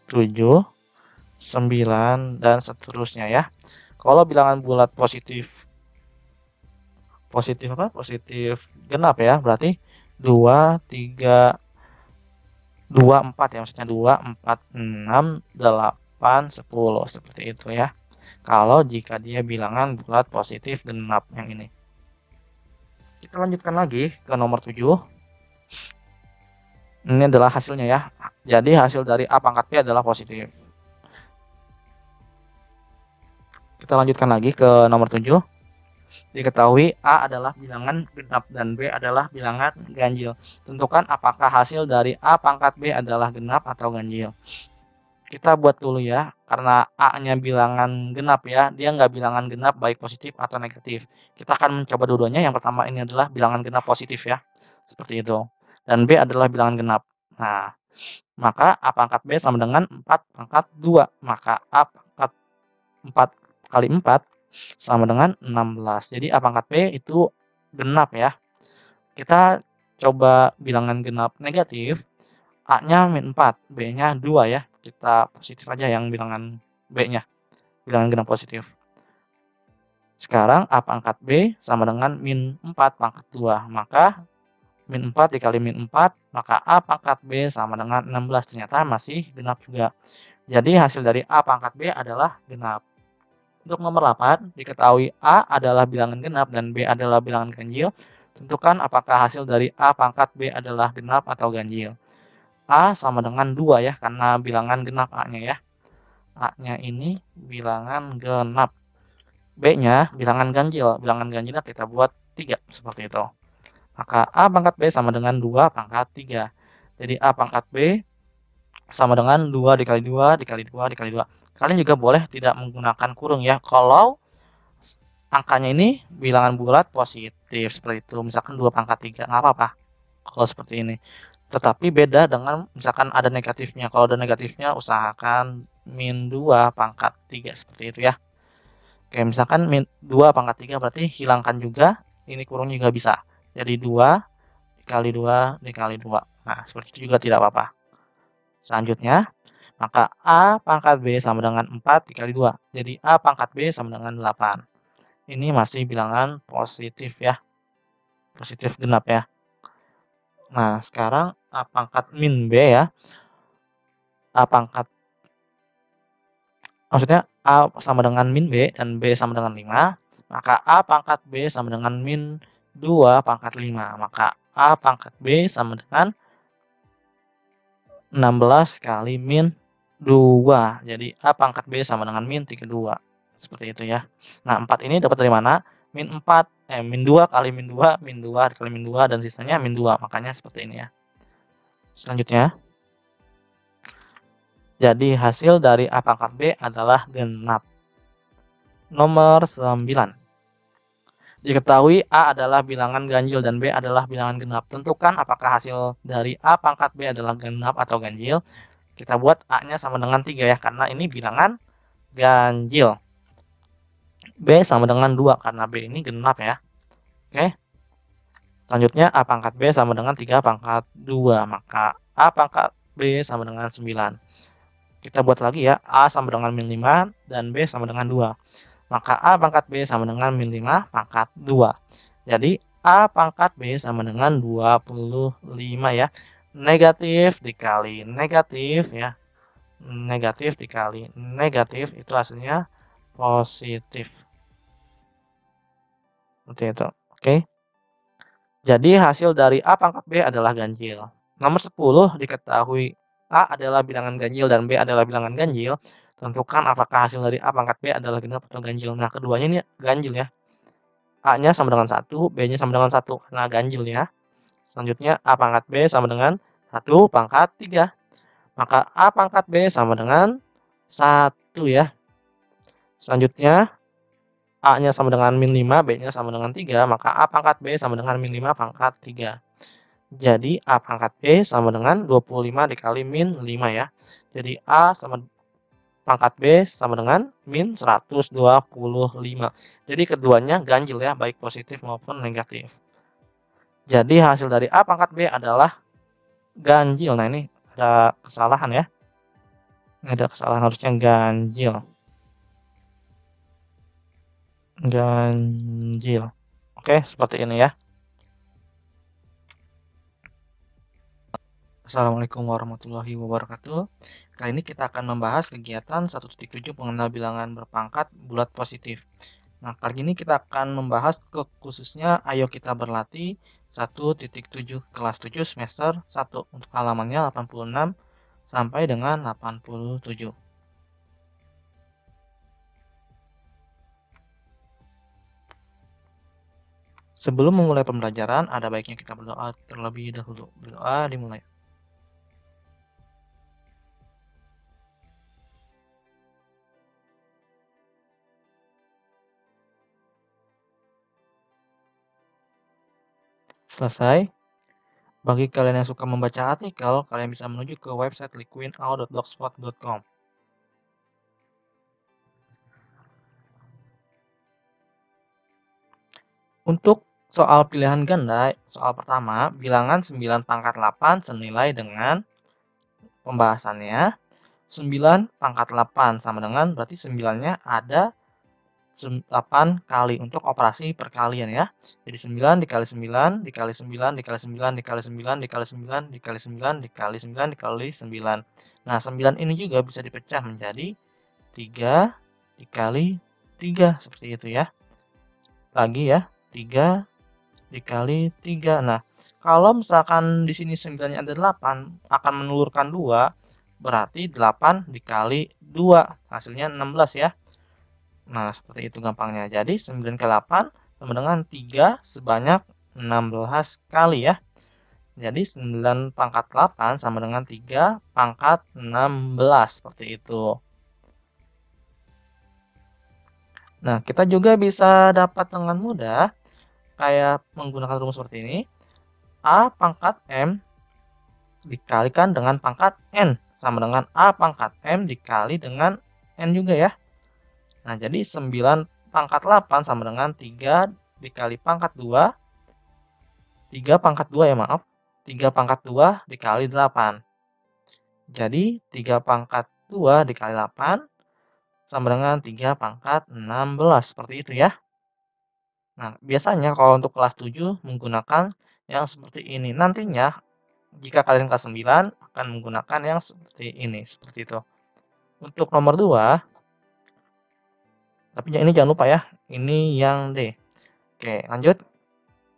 7, 9, dan seterusnya ya. Kalau bilangan bulat positif apa? Positif genap ya, berarti 2, 3, 2, 4 ya, maksudnya 2, 4, 6, 8, 10 seperti itu ya. Kalau jika dia bilangan bulat positif genap yang ini. Kita lanjutkan lagi ke nomor 7. Ini adalah hasilnya ya. Jadi hasil dari A pangkat B adalah positif. Kita lanjutkan lagi ke nomor 7. Diketahui A adalah bilangan genap dan B adalah bilangan ganjil. Tentukan apakah hasil dari A pangkat B adalah genap atau ganjil. Kita buat dulu ya, karena A-nya bilangan genap ya, dia nggak bilangan genap baik positif atau negatif. Kita akan mencoba dua-duanya, yang pertama ini adalah bilangan genap positif ya, seperti itu. Dan B adalah bilangan genap. Nah, maka A pangkat B sama dengan 4 pangkat 2. Maka A pangkat 4 kali 4 sama dengan 16. Jadi A pangkat B itu genap ya. Kita coba bilangan genap negatif. A-nya min 4, B-nya 2 ya. Kita positif aja yang bilangan B-nya, bilangan genap positif. Sekarang A pangkat B sama dengan min 4 pangkat 2. Maka min 4 dikali min 4, maka A pangkat B sama dengan 16. Ternyata masih genap juga. Jadi hasil dari A pangkat B adalah genap. Untuk nomor 8, diketahui A adalah bilangan genap dan B adalah bilangan ganjil. Tentukan apakah hasil dari A pangkat B adalah genap atau ganjil. A sama dengan 2 ya, karena bilangan genap A-nya ya. A-nya ini bilangan genap. B-nya bilangan ganjil. Bilangan ganjilnya kita buat 3, seperti itu. Maka A pangkat B sama dengan 2 pangkat 3. Jadi A pangkat B sama dengan 2 dikali 2 dikali 2 dikali 2. Kalian juga boleh tidak menggunakan kurung ya, kalau angkanya ini bilangan bulat positif, seperti itu. Misalkan 2 pangkat 3, nggak apa-apa kalau seperti ini. Tetapi beda dengan misalkan ada negatifnya. Kalau ada negatifnya usahakan min 2 pangkat 3 seperti itu ya. Oke, misalkan min 2 pangkat 3 berarti hilangkan juga, ini kurung juga bisa. Jadi 2 dikali 2 dikali 2. Nah, seperti itu juga tidak apa-apa. Selanjutnya, maka A pangkat B sama dengan 4 dikali 2. Jadi A pangkat B sama dengan 8. Ini masih bilangan positif ya. Positif genap ya. Nah, sekarang A pangkat min B ya. A pangkat, maksudnya A sama dengan min B dan B sama dengan 5. Maka A pangkat B sama dengan min 2 pangkat 5. Maka A pangkat B sama dengan 16 kali min 2. Jadi A pangkat B sama dengan min 32. Seperti itu ya. Nah, 4 ini dapat dari mana? Min 2 kali min 2, min 2 kali min 2, dan sisanya min 2. Makanya seperti ini ya. Selanjutnya, jadi hasil dari A pangkat B adalah genap. Nomor 9. Diketahui A adalah bilangan ganjil dan B adalah bilangan genap. Tentukan apakah hasil dari A pangkat B adalah genap atau ganjil. Kita buat A-nya sama dengan 3 ya, karena ini bilangan ganjil. B sama dengan 2 karena B ini genap ya. Oke. Selanjutnya A pangkat B sama dengan 3 pangkat 2. Maka A pangkat B sama dengan 9. Kita buat lagi ya. A sama dengan min 5 dan B sama dengan 2. Maka A pangkat B sama dengan min 5 pangkat 2. Jadi A pangkat B sama dengan 25 ya. Negatif dikali negatif ya. Negatif dikali negatif itu hasilnya positif. Seperti itu. Oke. Jadi hasil dari A pangkat B adalah ganjil. Nomor 10, diketahui A adalah bilangan ganjil dan B adalah bilangan ganjil. Tentukan apakah hasil dari A pangkat B adalah genap atau ganjil. Nah, keduanya ini ganjil ya. A-nya sama dengan 1, B-nya sama dengan 1 karena ganjil ya. Selanjutnya A pangkat B sama dengan 1 pangkat 3. Maka A pangkat B sama dengan 1 ya. Selanjutnya A-nya sama dengan min 5, B-nya sama dengan 3, maka A pangkat B sama dengan min 5 pangkat 3. Jadi A pangkat B sama dengan 25 dikali min 5 ya. Jadi A sama pangkat B sama dengan min 125. Jadi keduanya ganjil ya, baik positif maupun negatif. Jadi hasil dari A pangkat B adalah ganjil. Nah, ini ada kesalahan ya. Ini ada kesalahan, harusnya ganjil. Ganjil. Oke, seperti ini ya. Assalamualaikum warahmatullahi wabarakatuh. Kali ini kita akan membahas kegiatan 1.7 pengenal bilangan berpangkat bulat positif. Nah, kali ini kita akan membahas khususnya ayo kita berlatih 1.7 kelas 7 semester 1 untuk halamannya 86 sampai dengan 87. Sebelum memulai pembelajaran, ada baiknya kita berdoa terlebih dahulu. Berdoa dimulai. Selesai. Bagi kalian yang suka membaca artikel, kalian bisa menuju ke website liquinau.blogspot.com. Untuk soal pilihan ganda, soal pertama, bilangan 9 pangkat 8 senilai dengan pembahasannya 9 pangkat 8 sama dengan berarti 9-nya ada 8 kali untuk operasi perkalian ya. Jadi 9 dikali 9 dikali 9 dikali 9 dikali 9 dikali 9 dikali 9 dikali 9 dikali 9. Nah, 9 ini juga bisa dipecah menjadi 3 dikali 3 seperti itu ya. Lagi ya, 3 dikali 3. Nah, kalau misalkan di sini 9-nya ada 8, akan menelurkan 2, berarti 8 dikali 2, hasilnya 16 ya. Nah, seperti itu gampangnya. Jadi 9 kali 8 sama dengan 3 sebanyak 16 kali ya. Jadi 9 pangkat 8 sama dengan 3 pangkat 16 seperti itu. Nah, kita juga bisa dapat dengan mudah kayak menggunakan rumus seperti ini. A pangkat M dikalikan dengan pangkat N sama dengan A pangkat M dikali dengan N juga ya. Nah, jadi 9 pangkat 8 sama dengan 3 dikali pangkat 2. 3 pangkat 2 ya maaf. 3 pangkat 2 dikali 8. Jadi 3 pangkat 2 dikali 8 sama dengan 3 pangkat 16. Seperti itu ya. Nah, biasanya kalau untuk kelas 7 menggunakan yang seperti ini. Nantinya jika kalian kelas 9 akan menggunakan yang seperti ini. Seperti itu. Untuk nomor 2, tapi ini jangan lupa ya. Ini yang D. Oke, lanjut.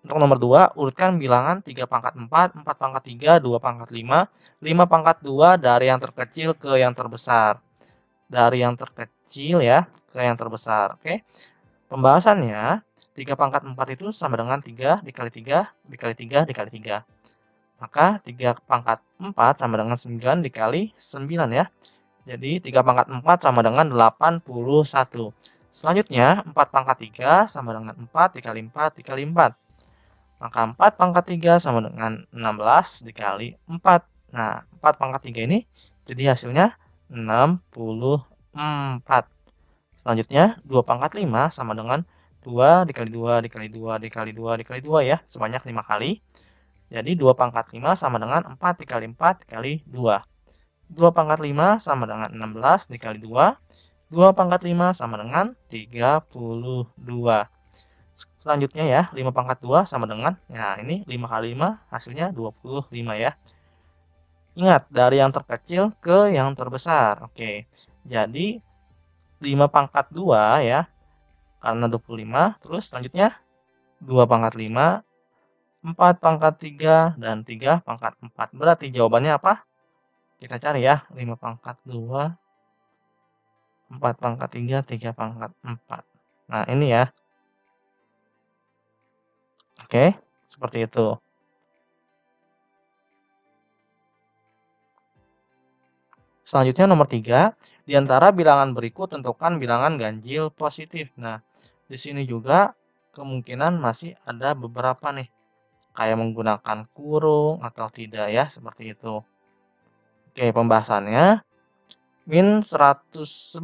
Untuk nomor 2, urutkan bilangan 3 pangkat 4, 4 pangkat 3, 2 pangkat 5, 5 pangkat 2 dari yang terkecil ke yang terbesar. Dari yang terkecil ya, ke yang terbesar. Oke. Pembahasannya, 3 pangkat 4 itu sama dengan 3 dikali 3 dikali 3 dikali 3. Maka 3 pangkat 4 sama dengan 9 dikali 9 ya. Jadi 3 pangkat 4 sama dengan 81. Selanjutnya 4 pangkat 3 sama dengan 4 dikali 4 dikali 4. Maka 4 pangkat 3 sama dengan 16 dikali 4. Nah, 4 pangkat 3 ini jadi hasilnya 64. Selanjutnya 2 pangkat 5 sama dengan 2 dikali 2 dikali 2 dikali 2 dikali 2 ya, sebanyak 5 kali. Jadi 2 pangkat 5 sama dengan 4 dikali 4 dikali 2. 2 pangkat 5 sama dengan 16 dikali 2. 2 pangkat 5 sama dengan 32. Selanjutnya ya, 5 pangkat 2 sama dengan, nah ini 5 kali 5 hasilnya 25 ya. Ingat, dari yang terkecil ke yang terbesar. Oke, jadi 5 pangkat 2 ya, karena 25. Terus selanjutnya 2 pangkat 5, 4 pangkat 3, dan 3 pangkat 4. Berarti jawabannya apa? Kita cari ya, 5 pangkat 2, 4 pangkat 3, 3 pangkat 4. Nah, ini ya. Oke, seperti itu. Selanjutnya nomor 3, di antara bilangan berikut tentukan bilangan ganjil positif. Nah, di sini juga kemungkinan masih ada beberapa nih, kayak menggunakan kurung atau tidak ya, seperti itu. Oke, pembahasannya min 111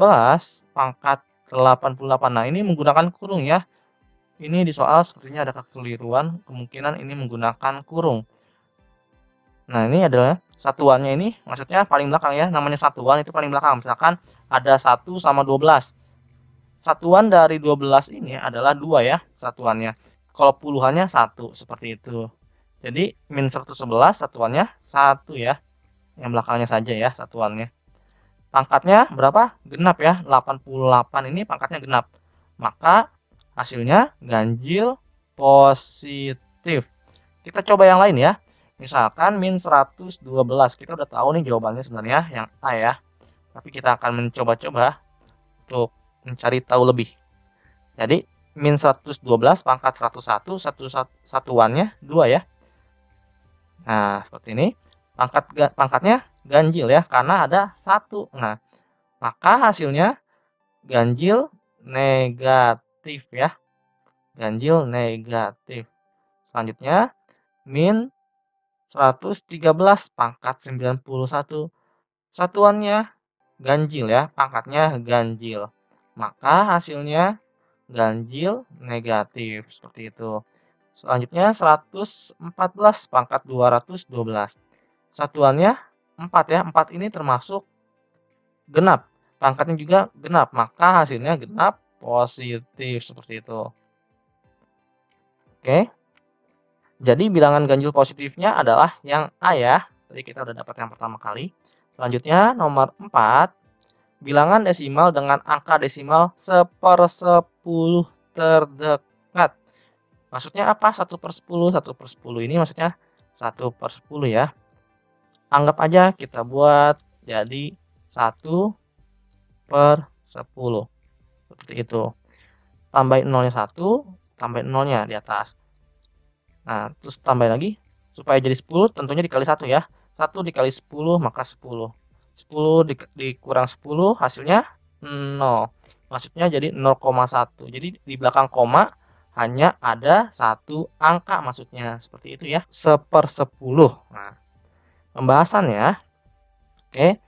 pangkat 88. Nah, ini menggunakan kurung ya. Ini di soal sepertinya ada kekeliruan, kemungkinan ini menggunakan kurung. Nah, ini adalah satuannya ini, maksudnya paling belakang ya, namanya satuan itu paling belakang. Misalkan ada 1 sama 12. Satuan dari 12 ini adalah 2 ya, satuannya. Kalau puluhannya 1, seperti itu. Jadi, min 111 satuannya 1 ya. Yang belakangnya saja ya, satuannya. Pangkatnya berapa? Genap ya, 88 ini pangkatnya genap. Maka, hasilnya ganjil positif. Kita coba yang lain ya. Misalkan min 112. Kita udah tahu nih jawabannya sebenarnya yang A ya. Tapi kita akan mencoba-coba untuk mencari tahu lebih. Jadi min 112 pangkat 101 satuannya 2 ya. Nah, seperti ini. Pangkatnya ganjil ya karena ada 1. Nah, maka hasilnya ganjil negatif ya. Ganjil negatif. Selanjutnya min 113 pangkat 91. Satuannya ganjil ya, pangkatnya ganjil. Maka hasilnya ganjil negatif, seperti itu. Selanjutnya 114 pangkat 212. Satuannya 4 ya, 4 ini termasuk genap. Pangkatnya juga genap, maka hasilnya genap positif, seperti itu. Oke. Jadi bilangan ganjil positifnya adalah yang A ya. Tadi kita udah dapat yang pertama kali. Selanjutnya nomor 4. Bilangan desimal dengan angka desimal 1/10 terdekat. Maksudnya apa? 1/10. 1/10 ini maksudnya 1/10 ya. Anggap aja kita buat jadi 1/10. Seperti itu. Tambahin nolnya 1, tambahin nolnya di atas. Nah, terus tambahin lagi. Supaya jadi 10 tentunya dikali 1 ya. 1 dikali 10 maka 10. 10 dikurang 10 hasilnya 0. Maksudnya jadi 0,1. Jadi di belakang koma hanya ada satu angka maksudnya. Seperti itu ya. 1/10. Nah, pembahasan ya. Oke.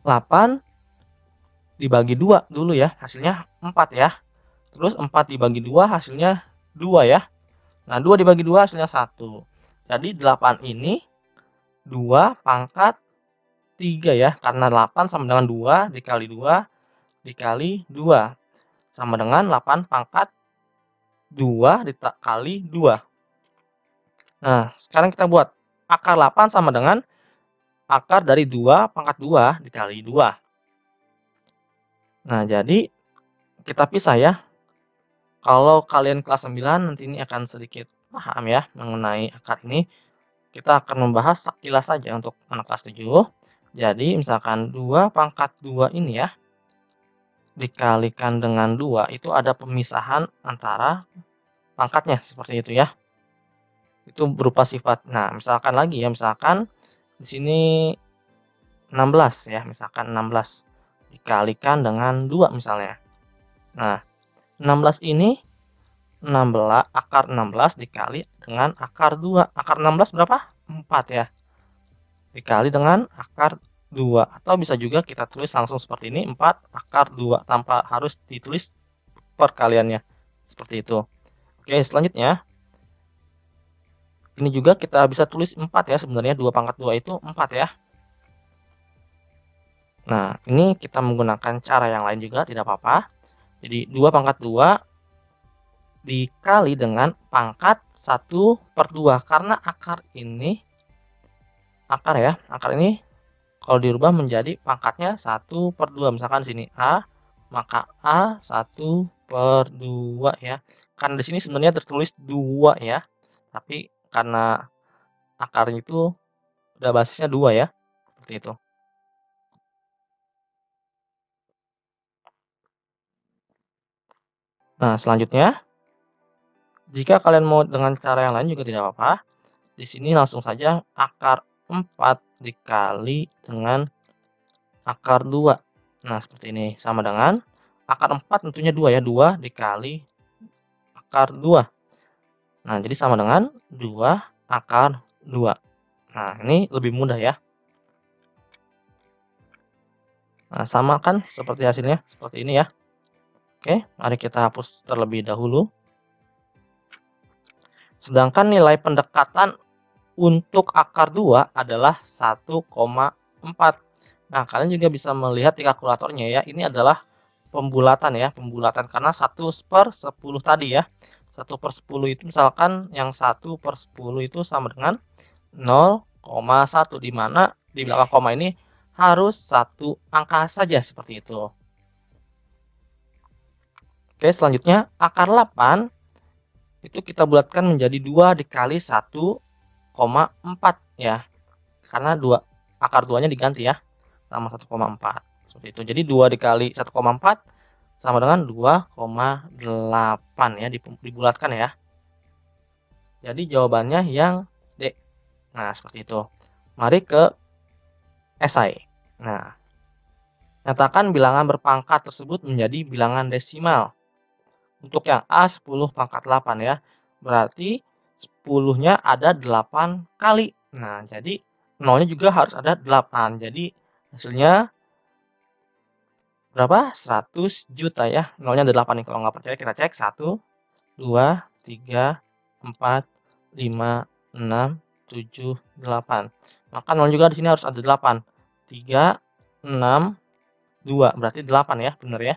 8 dibagi 2 dulu ya. Hasilnya 4 ya. Terus 4 dibagi 2 hasilnya 2 ya. Nah, 2 dibagi 2 hasilnya 1. Jadi 8 ini 2 pangkat 3 ya. Karena 8 sama dengan 2 dikali 2 dikali 2. Sama dengan 8 pangkat 2 dikali 2. Nah, sekarang kita buat. Akar 8 sama dengan akar dari 2 pangkat 2 dikali 2. Nah, jadi kita pisah ya. Kalau kalian kelas 9 nanti ini akan sedikit paham ya mengenai akar ini. Kita akan membahas sekilas saja untuk anak kelas 7. Jadi misalkan 2 pangkat 2 ini ya dikalikan dengan 2 itu ada pemisahan antara pangkatnya seperti itu ya. Itu berupa sifat. Nah, misalkan lagi ya, misalkan di sini 16 ya, misalkan 16 dikalikan dengan 2 misalnya. Nah, 16 ini 16 akar 16 dikali dengan akar 2. Akar 16 berapa? 4 ya. Dikali dengan akar 2. Atau bisa juga kita tulis langsung seperti ini, 4 akar 2 tanpa harus ditulis perkaliannya. Seperti itu. Oke, selanjutnya. Ini juga kita bisa tulis 4 ya, sebenarnya 2 pangkat 2 itu 4 ya. Nah, ini kita menggunakan cara yang lain juga, tidak apa-apa. Jadi 2 pangkat 2 dikali dengan pangkat 1/2 karena akar ini kalau dirubah menjadi pangkatnya 1/2. Misalkan di sini A, maka A 1/2 ya. Karena di sini sebenarnya tertulis 2 ya. Tapi karena akarnya itu udah basisnya 2 ya. Seperti itu. Nah, selanjutnya jika kalian mau dengan cara yang lain juga tidak apa-apa. Di sini langsung saja akar 4 dikali dengan akar 2. Nah, seperti ini. Sama dengan akar 4 tentunya 2 ya. 2 dikali akar 2. Nah, jadi sama dengan 2 akar 2. Nah, ini lebih mudah ya. Nah, sama kan seperti hasilnya. Seperti ini ya. Oke, mari kita hapus terlebih dahulu. Sedangkan nilai pendekatan untuk akar 2 adalah 1,4. Nah, kalian juga bisa melihat di kalkulatornya ya. Ini adalah pembulatan ya, pembulatan karena 1/10 tadi ya. 1/10 itu misalkan yang 1/10 itu sama dengan 0,1 di mana di belakang koma ini harus satu angka saja seperti itu. Oke, selanjutnya akar 8 itu kita bulatkan menjadi 2 dikali 1,4 ya. Karena akar 2-nya diganti ya sama 1,4. Seperti itu. Jadi 2 dikali 1,4 sama dengan 2,8 ya, dibulatkan ya. Jadi jawabannya yang D. Nah, seperti itu. Mari ke esai. Nah, nyatakan bilangan berpangkat tersebut menjadi bilangan desimal. Untuk yang A 10 pangkat 8 ya. Berarti 10-nya ada 8 kali. Nah, jadi nolnya juga harus ada 8. Jadi hasilnya berapa? 100 juta ya. Nolnya ada 8 nih. Kalau nggak percaya kita cek. 1, 2, 3, 4, 5, 6, 7, 8. Maka nol juga di sini harus ada 8. 3, 6, 2. Berarti 8 ya. Benar ya.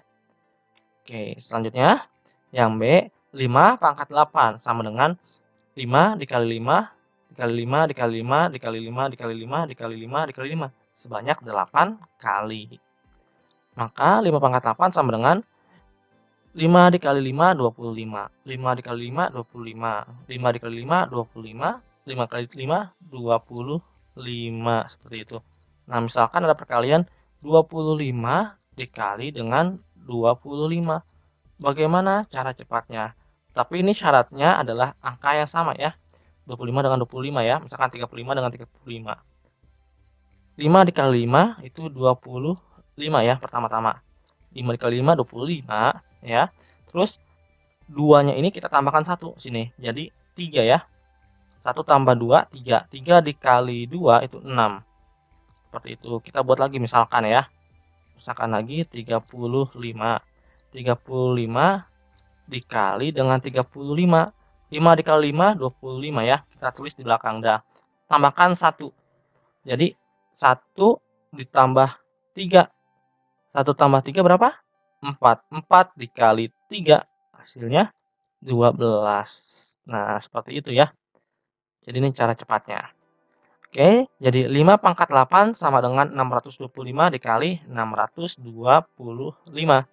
Oke, selanjutnya yang B, 5 pangkat 8 sama dengan 5 dikali 5 dikali 5 dikali 5 dikali 5 dikali 5 dikali 5 dikali 5 sebanyak 8 kali. Maka 5 pangkat 8 sama dengan 5 dikali 5 25. 5 dikali 5 25. 5 dikali 5 25. 5 kali 5 25 seperti itu. Nah, misalkan ada perkalian 25 dikali dengan 25. Bagaimana cara cepatnya? Tapi ini syaratnya adalah angka yang sama ya. 25 dengan 25 ya. Misalkan 35 dengan 35. 5 dikali 5 itu 25 ya pertama-tama. 5 dikali 5 25 ya. Terus 2-nya ini kita tambahkan 1 sini. Jadi 3 ya. 1 tambah 2 3. 3 dikali 2 itu 6. Seperti itu. Kita buat lagi misalkan ya. Misalkan lagi 35. 35 dikali dengan 35. 5 dikali 5 25 ya. Kita tulis di belakang dah. Tambahkan 1. Jadi 1 ditambah 3. 1 tambah 3 berapa? 4. 4 dikali 3 hasilnya 12. Nah, seperti itu ya. Jadi ini cara cepatnya. Oke, jadi 5 pangkat 8 sama dengan 625 dikali 625.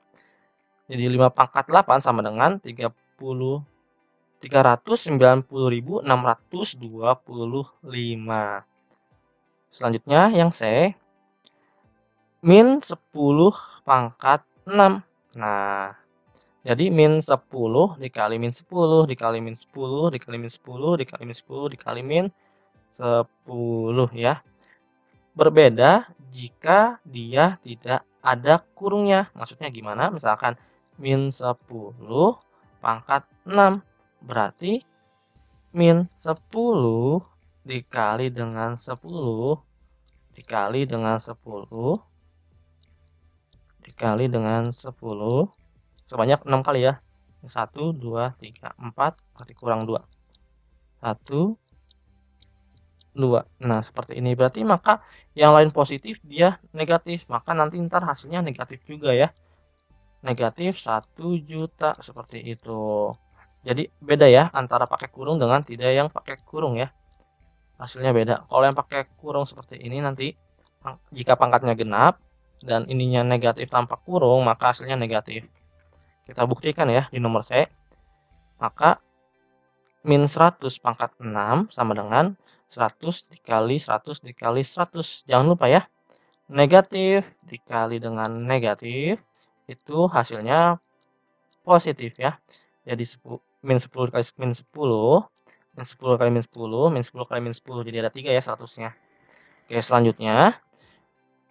Jadi 5 pangkat 8 sama dengan 390.625. Selanjutnya yang C, min 10 pangkat 6. Nah, jadi min 10 dikali min 10 dikali min 10 dikali min 10 dikali min 10 dikali min 10 ya. Berbeda jika dia tidak ada kurungnya. Maksudnya gimana? Misalkan min 10 pangkat 6. Berarti min 10 dikali dengan 10 dikali dengan 10 dikali dengan 10 sebanyak 6 kali ya. 1, 2, 3, 4 berarti kurang 2. 1, 2. Nah, seperti ini. Berarti maka yang lain positif, dia negatif. Maka nanti ntar hasilnya negatif juga ya. Negatif 1 juta seperti itu. Jadi beda ya antara pakai kurung dengan tidak yang pakai kurung ya. Hasilnya beda. Kalau yang pakai kurung seperti ini nanti jika pangkatnya genap dan ininya negatif tanpa kurung, maka hasilnya negatif. Kita buktikan ya di nomor C. Maka min 100 pangkat 6 sama dengan 100 dikali 100 dikali 100. Jangan lupa ya. Negatif dikali dengan negatif itu hasilnya positif ya. Jadi min 10 kali min 10, min 10 kali min 10, min 10 kali min 10. Jadi ada 3 ya 100-nya. Oke, selanjutnya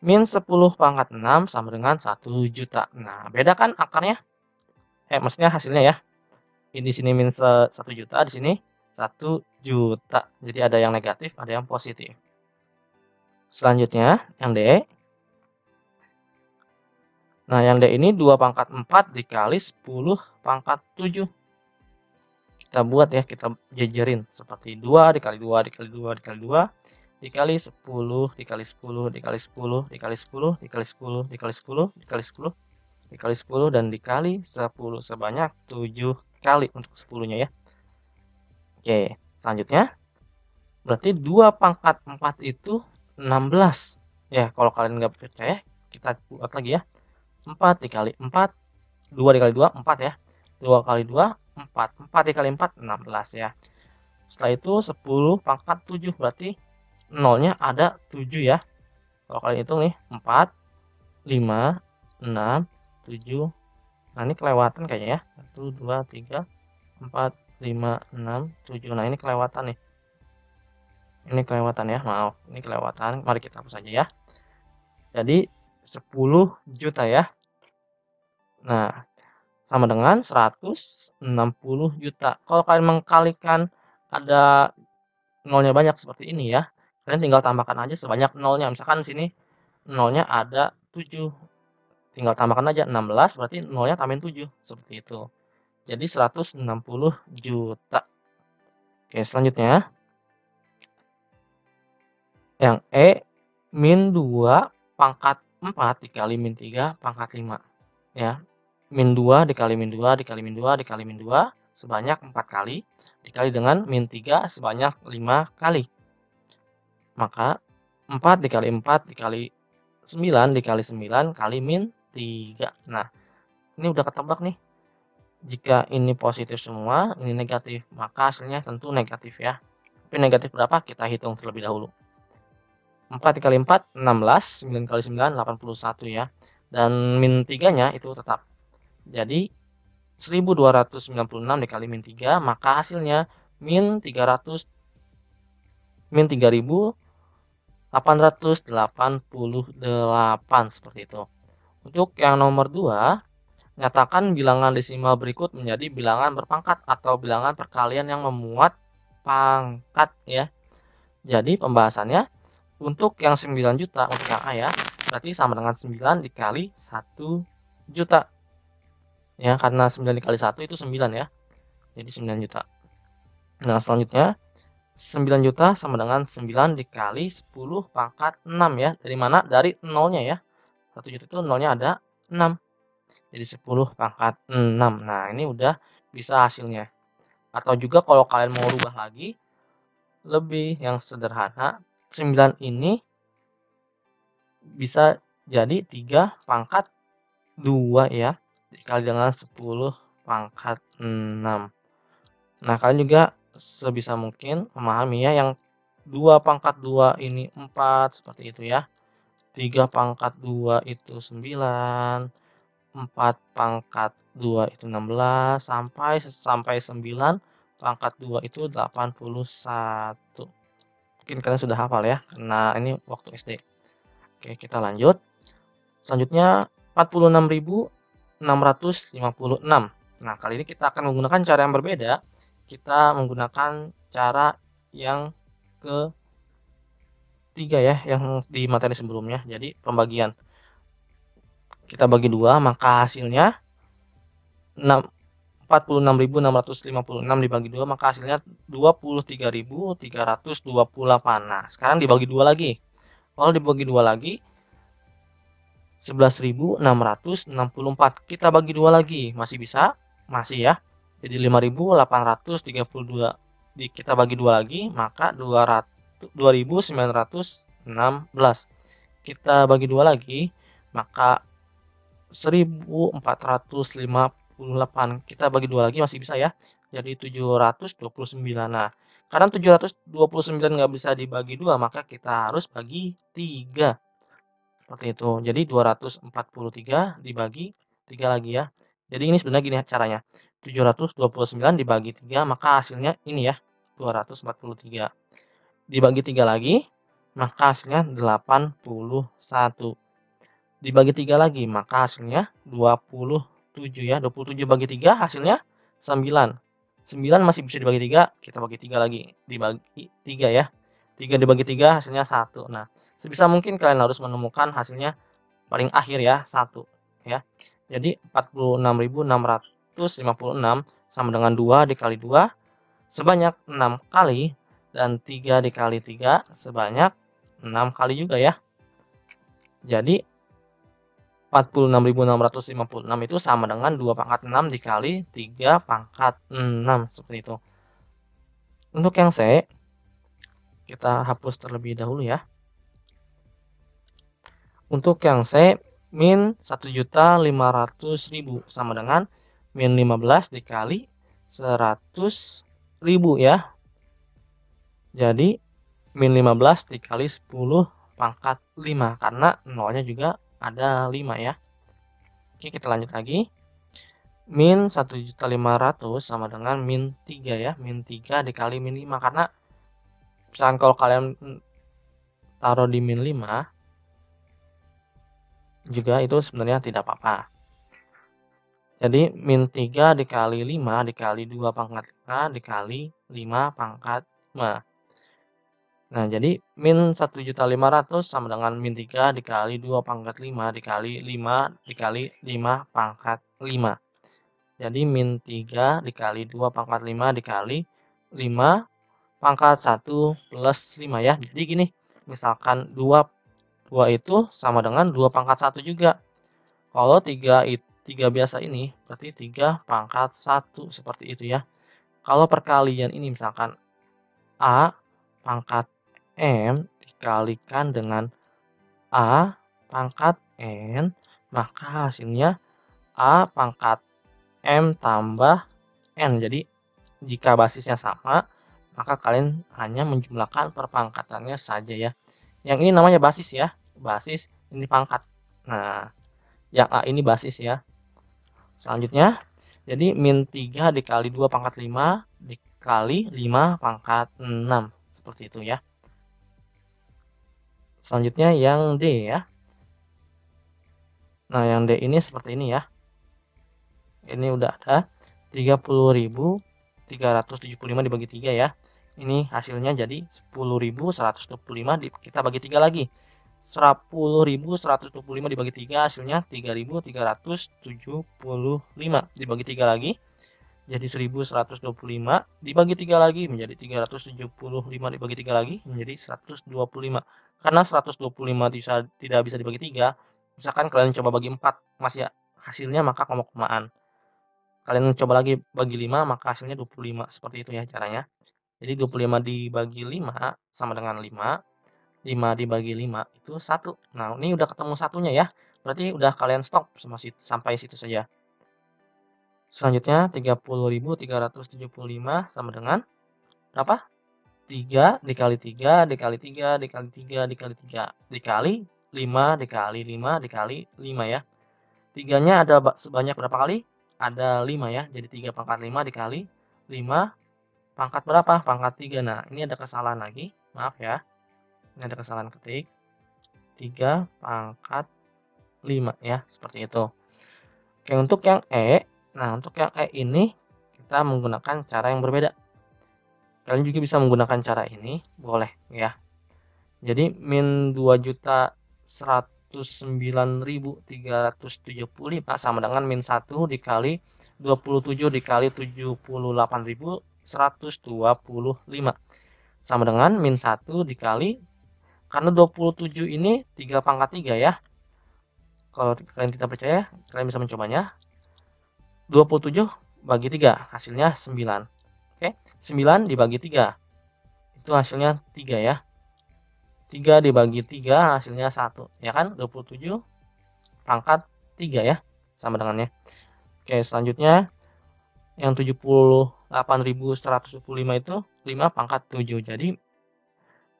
min 10 pangkat 6 sama dengan 1 juta. Nah, beda kan akarnya? Maksudnya hasilnya ya. Di sini min 1 juta, di sini 1 juta. Jadi ada yang negatif, ada yang positif. Selanjutnya yang D. Nah, yang D ini 2 pangkat 4 dikali 10 pangkat 7. Kita buat ya, kita jejerin seperti 2 dikali 2 dikali 2 dikali 2 dikali 10 dikali 10 dikali 10 dikali 10 dikali 10 dikali 10 dikali 10 dikali 10 dan dikali 10 sebanyak 7 kali untuk 10-nya ya. Oke, selanjutnya berarti 2 pangkat 4 itu 16. Ya, kalau kalian nggak percaya, kita buat lagi ya. 4 dikali 4, 2 dikali 2, 4 ya. 2 kali 2, 4. 4 dikali 4, 16 ya. Setelah itu 10 pangkat 7, berarti nolnya ada 7 ya. Kalau kalian hitung nih, 4, 5, 6, 7. Nah, ini kelewatan kayaknya ya. 1, 2, 3, 4, 5, 6, 7. Nah, ini kelewatan nih. Ini kelewatan ya, maaf. Ini kelewatan. Mari kita hapus saja ya. Jadi 10 juta ya. Nah, sama dengan 160 juta. Kalau kalian mengkalikan ada nolnya banyak seperti ini ya. Kalian tinggal tambahkan aja sebanyak nolnya. Misalkan sini nolnya ada 7. Tinggal tambahkan aja 16 berarti nolnya tambahin 7 seperti itu. Jadi 160 juta. Oke, selanjutnya yang E min 2 pangkat 4 dikali min 3 pangkat 5 ya. Min 2 dikali min 2 dikali min 2 dikali min 2 sebanyak 4 kali dikali dengan min 3 sebanyak 5 kali. Maka 4 dikali 4 dikali 9 dikali 9 kali min 3. Nah, ini udah ketebak nih. Jika ini positif semua, ini negatif, maka hasilnya tentu negatif ya. Tapi negatif berapa? Kita hitung terlebih dahulu. 4 dikali 4, 16. 9 kali 9, 81 ya. Dan min 3-nya itu tetap. Jadi, 1296 dikali min 3, maka hasilnya min 300, min 3888 seperti itu. Untuk yang nomor 2, nyatakan bilangan desimal berikut menjadi bilangan berpangkat atau bilangan perkalian yang memuat pangkat ya. Jadi pembahasannya untuk yang 9 juta untuk yang A ya, berarti sama dengan 9 dikali 1 juta. Ya, karena 9 dikali 1 itu 9 ya. Jadi 9 juta. Nah, selanjutnya 9 juta sama dengan 9 dikali 10 pangkat 6 ya. Dari mana? Dari nolnya ya. 1 juta itu nolnya ada 6. Jadi 10 pangkat 6. Nah, ini udah bisa hasilnya. Atau juga kalau kalian mau rubah lagi, lebih yang sederhana, 9 ini bisa jadi 3 pangkat 2 ya. Dikali dengan 10 pangkat 6. Nah, kalian juga sebisa mungkin memahami ya, yang 2 pangkat 2 ini 4, seperti itu ya. 3 pangkat 2 itu 9. 4 pangkat 2 itu 16 sampai 9 pangkat 2 itu 81. Mungkin kalian sudah hafal ya karena ini waktu SD. Oke, kita lanjut. Selanjutnya 46.656. Nah, kali ini kita akan menggunakan cara yang berbeda. Kita menggunakan cara yang ketiga ya, yang di materi sebelumnya. Jadi pembagian. Kita bagi 2, maka hasilnya 46.656 dibagi 2, maka hasilnya 23.328. Nah, sekarang dibagi 2 lagi. Kalau dibagi 2 lagi 11.664. Kita bagi 2 lagi, masih bisa? Masih ya. Jadi 5.832. Kita bagi 2 lagi, maka 2.916. Kita bagi 2 lagi, maka 1.458. Kita bagi 2 lagi masih bisa ya. Jadi 729. Nah, karena 729 nggak bisa dibagi 2, maka kita harus bagi 3. Seperti itu. Jadi 243 dibagi 3 lagi ya. Jadi ini sebenarnya gini caranya. 729 dibagi 3, maka hasilnya ini ya. 243. Dibagi 3 lagi, maka hasilnya 81. Dibagi 3 lagi, maka hasilnya 27 ya. 27 bagi 3 hasilnya 9. 9 masih bisa dibagi 3, kita bagi 3 lagi. Dibagi 3 ya. 3 dibagi 3 hasilnya 1. Nah, sebisa mungkin kalian harus menemukan hasilnya paling akhir ya, 1 ya. Jadi 46.656 sama dengan 2 dikali 2 sebanyak 6 kali dan 3 dikali 3 sebanyak 6 kali juga ya. Jadi 46.656 itu sama dengan 2 pangkat 6 dikali 3 pangkat 6 seperti itu. Untuk yang C kita hapus terlebih dahulu ya. Untuk yang C min 1.500.000 sama dengan min 15 dikali 100.000 ya. Jadi min 15 dikali 10 pangkat 5 karena nolnya juga ada 5 ya. Oke, kita lanjut lagi. Min 1.500 sama dengan min 3 ya. Min 3 dikali min 5 karena misalkan kalau kalian taruh di min 5 juga itu sebenarnya tidak apa-apa. Jadi min 3 dikali 5 dikali 2 pangkat 5 dikali 5 pangkat 5. Nah, jadi min 1.500.000 sama dengan min 3 dikali 2 pangkat 5 dikali 5 dikali 5 pangkat 5. Jadi min 3 dikali 2 pangkat 5 dikali 5 pangkat 1 plus 5 ya. Jadi gini, misalkan 2 itu sama dengan 2 pangkat 1 juga. Kalau 3 biasa ini berarti 3 pangkat 1 seperti itu ya. Kalau perkalian ini misalkan A pangkat M dikalikan dengan A pangkat N, maka hasilnya A pangkat M tambah N. Jadi jika basisnya sama, maka kalian hanya menjumlahkan perpangkatannya saja ya. Yang ini namanya basis ya, basis ini pangkat. Nah, yang A ini basis ya. Selanjutnya, jadi min 3 dikali 2 pangkat 5 dikali 5 pangkat 6. Seperti itu ya. Selanjutnya yang D ya. Nah, yang D ini seperti ini ya. Ini udah ada 30.375 dibagi 3 ya. Ini hasilnya jadi 10.125 kita bagi 3 lagi. 10.125 dibagi 3 hasilnya 3.375 dibagi 3 lagi. Jadi 1.125 dibagi 3 lagi menjadi 375 dibagi 3 lagi menjadi 125. Karena 125 tidak bisa dibagi 3, misalkan kalian coba bagi 4 masih hasilnya maka koma-komaan. Kalian coba lagi bagi 5 maka hasilnya 25. Seperti itu ya caranya. Jadi 25 dibagi 5 sama dengan 5. 5 dibagi 5 itu 1. Nah, ini udah ketemu satunya ya. Berarti udah kalian stop sampai situ saja. Selanjutnya 30.375 sama dengan berapa? 3 dikali 3 dikali 3 dikali 3 dikali 3 dikali 5 dikali 5 dikali 5 ya. 3-nya ada sebanyak berapa kali? Ada 5 ya. Jadi 3 pangkat 5 dikali 5 pangkat berapa? Pangkat 3. Nah, ini ada kesalahan lagi. Maaf ya. Ini ada kesalahan ketik. 3 pangkat 5 ya. Seperti itu. Oke, untuk yang E. Nah, untuk yang E ini kita menggunakan cara yang berbeda. Kalian juga bisa menggunakan cara ini. Boleh ya. Jadi min 2.109.375 sama dengan min 1 dikali 27 dikali 78.125 sama dengan min 1 dikali, karena 27 ini 3 pangkat 3 ya. Kalau kalian tidak percaya, kalian bisa mencobanya. 27 bagi 3 hasilnya 9. Oke, 9 dibagi 3 itu hasilnya 3 ya. 3 dibagi 3 hasilnya 1 ya kan. 27 pangkat 3 ya sama dengannya. Oke, selanjutnya yang 78.125 itu 5 pangkat 7. Jadi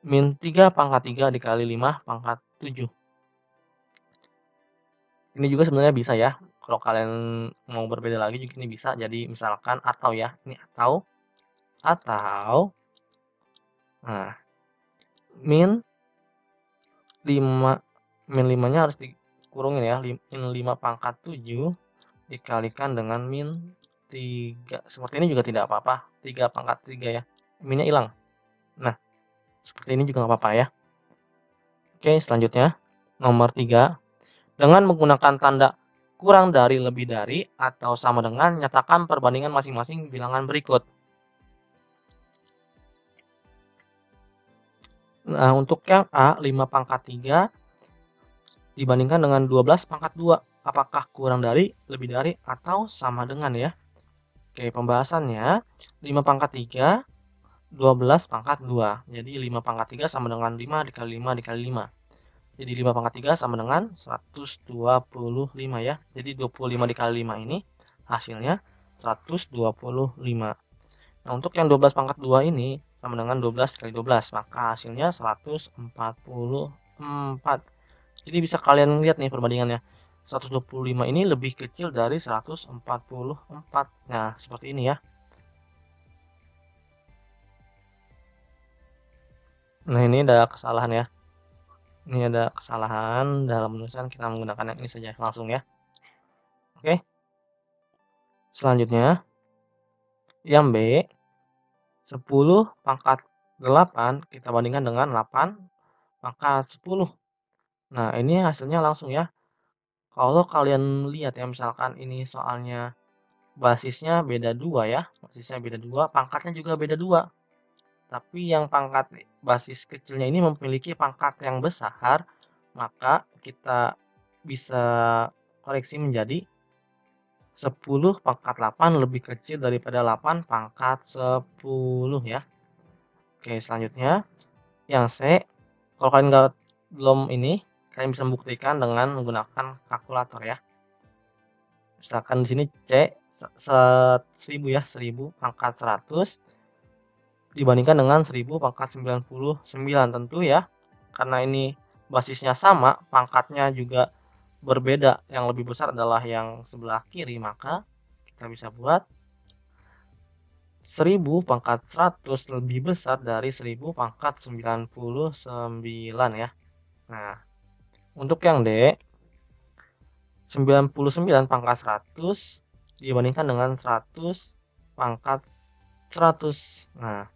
min 3 pangkat 3 dikali 5 pangkat 7. Ini juga sebenarnya bisa ya. Kalau kalian mau berbeda lagi juga ini bisa. Jadi misalkan atau ya. Ini atau nah, min 5 min 5-nya harus dikurungin ya. Min 5 pangkat 7 dikalikan dengan min 3. Seperti ini juga tidak apa-apa. 3 pangkat 3 ya. Minnya hilang. Nah, seperti ini juga nggak apa-apa ya. Oke, selanjutnya nomor 3. Dengan menggunakan tanda kurang dari, lebih dari, atau sama dengan, nyatakan perbandingan masing-masing bilangan berikut. Nah, untuk yang A, 5 pangkat 3 dibandingkan dengan 12 pangkat 2. Apakah kurang dari, lebih dari, atau sama dengan ya? Oke, pembahasannya 5 pangkat 3, 12 pangkat 2. Jadi 5 pangkat 3 sama dengan 5 dikali 5 dikali 5. Jadi 5 pangkat 3 sama dengan 125 ya. Jadi 25 dikali 5 ini hasilnya 125. Nah, untuk yang 12 pangkat 2 ini sama dengan 12 kali 12. Maka hasilnya 144. Jadi bisa kalian lihat nih perbandingannya. 125 ini lebih kecil dari 144. Nah, seperti ini ya. Nah, ini ada kesalahan ya. Ini ada kesalahan dalam penulisan, kita menggunakan yang ini saja langsung ya. Oke. Selanjutnya yang B. 10 pangkat 8 kita bandingkan dengan 8 pangkat 10. Nah, ini hasilnya langsung ya. Kalau kalian lihat ya, misalkan ini soalnya basisnya beda 2 ya, basisnya beda 2, pangkatnya juga beda 2. Tapi yang pangkat basis kecilnya ini memiliki pangkat yang besar, maka kita bisa koreksi menjadi 10 pangkat 8 lebih kecil daripada 8 pangkat 10 ya. Oke, selanjutnya yang C, kalau kalian belum ini, kalian bisa membuktikan dengan menggunakan kalkulator ya. Misalkan di sini C 1000 ya, 1000 pangkat 100 dibandingkan dengan 1000 pangkat 99. Tentu ya, karena ini basisnya sama, pangkatnya juga berbeda. Yang lebih besar adalah yang sebelah kiri, maka kita bisa buat 1000 pangkat 100 lebih besar dari 1000 pangkat 99 ya. Nah, untuk yang D, 99 pangkat 100 dibandingkan dengan 100 pangkat 100. Nah,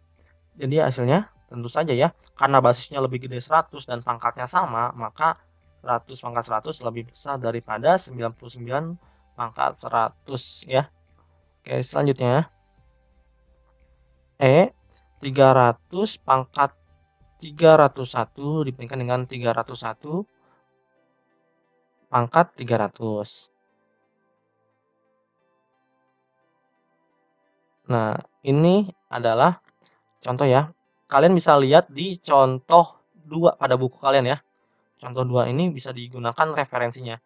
jadi hasilnya tentu saja ya, karena basisnya lebih gede 100 dan pangkatnya sama, maka 100 pangkat 100 lebih besar daripada 99 pangkat 100 ya. Oke, selanjutnya E, 300 pangkat 301 dibandingkan dengan 301 pangkat 300. Nah, ini adalah contoh ya. Kalian bisa lihat di contoh 2 pada buku kalian ya. Contoh 2 ini bisa digunakan referensinya.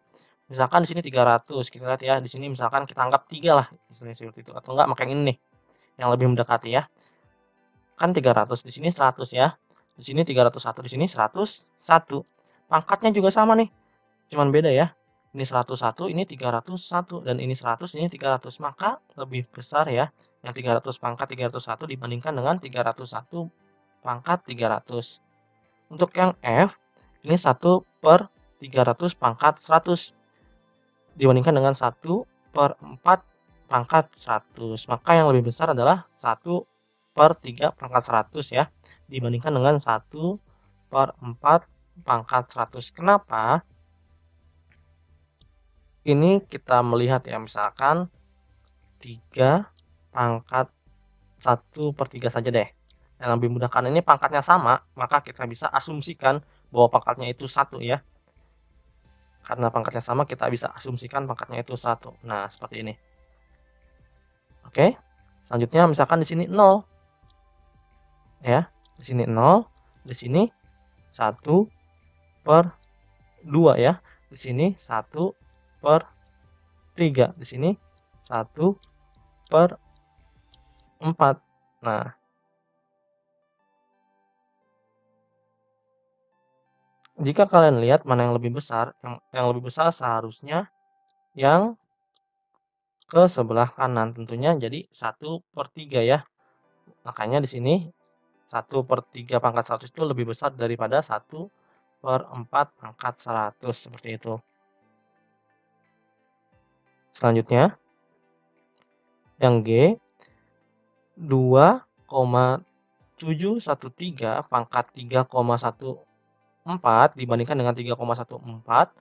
Misalkan di sini 300, kita lihat ya, di sini misalkan kita anggap 3 lah, misalnya seperti itu. Atau enggak makan ini nih, yang lebih mendekati ya. Kan 300, di sini 100 ya. Di sini 301, di sini 101. Pangkatnya juga sama nih, cuman beda ya. Ini 101, ini 301, dan ini 100, ini 300. Maka lebih besar ya, yang 300 pangkat 301 dibandingkan dengan 301 pangkat 300. Untuk yang F, ini 1/300 pangkat 100 dibandingkan dengan 1/4 pangkat 100. Maka yang lebih besar adalah 1/3 pangkat 100 ya, dibandingkan dengan 1/4 pangkat 100. Kenapa? Ini kita melihat ya, misalkan 3 pangkat 1/3 saja deh. Yang lebih mudah, karena ini pangkatnya sama, maka kita bisa asumsikan bahwa pangkatnya itu 1 ya. Karena pangkatnya sama, kita bisa asumsikan pangkatnya itu 1. Nah, seperti ini. Oke. Selanjutnya misalkan di sini 0. Ya. Di sini 0, di sini 1/2 ya. Di sini 1/3. Di sini 1/4. Nah, jika kalian lihat mana yang lebih besar, yang lebih besar seharusnya yang ke sebelah kanan, tentunya jadi 1/3 ya. Makanya di sini 1/3 pangkat 100 itu lebih besar daripada 1/4 pangkat 100, seperti itu. Selanjutnya yang G, 2,713 pangkat 3,14 dibandingkan dengan 3,14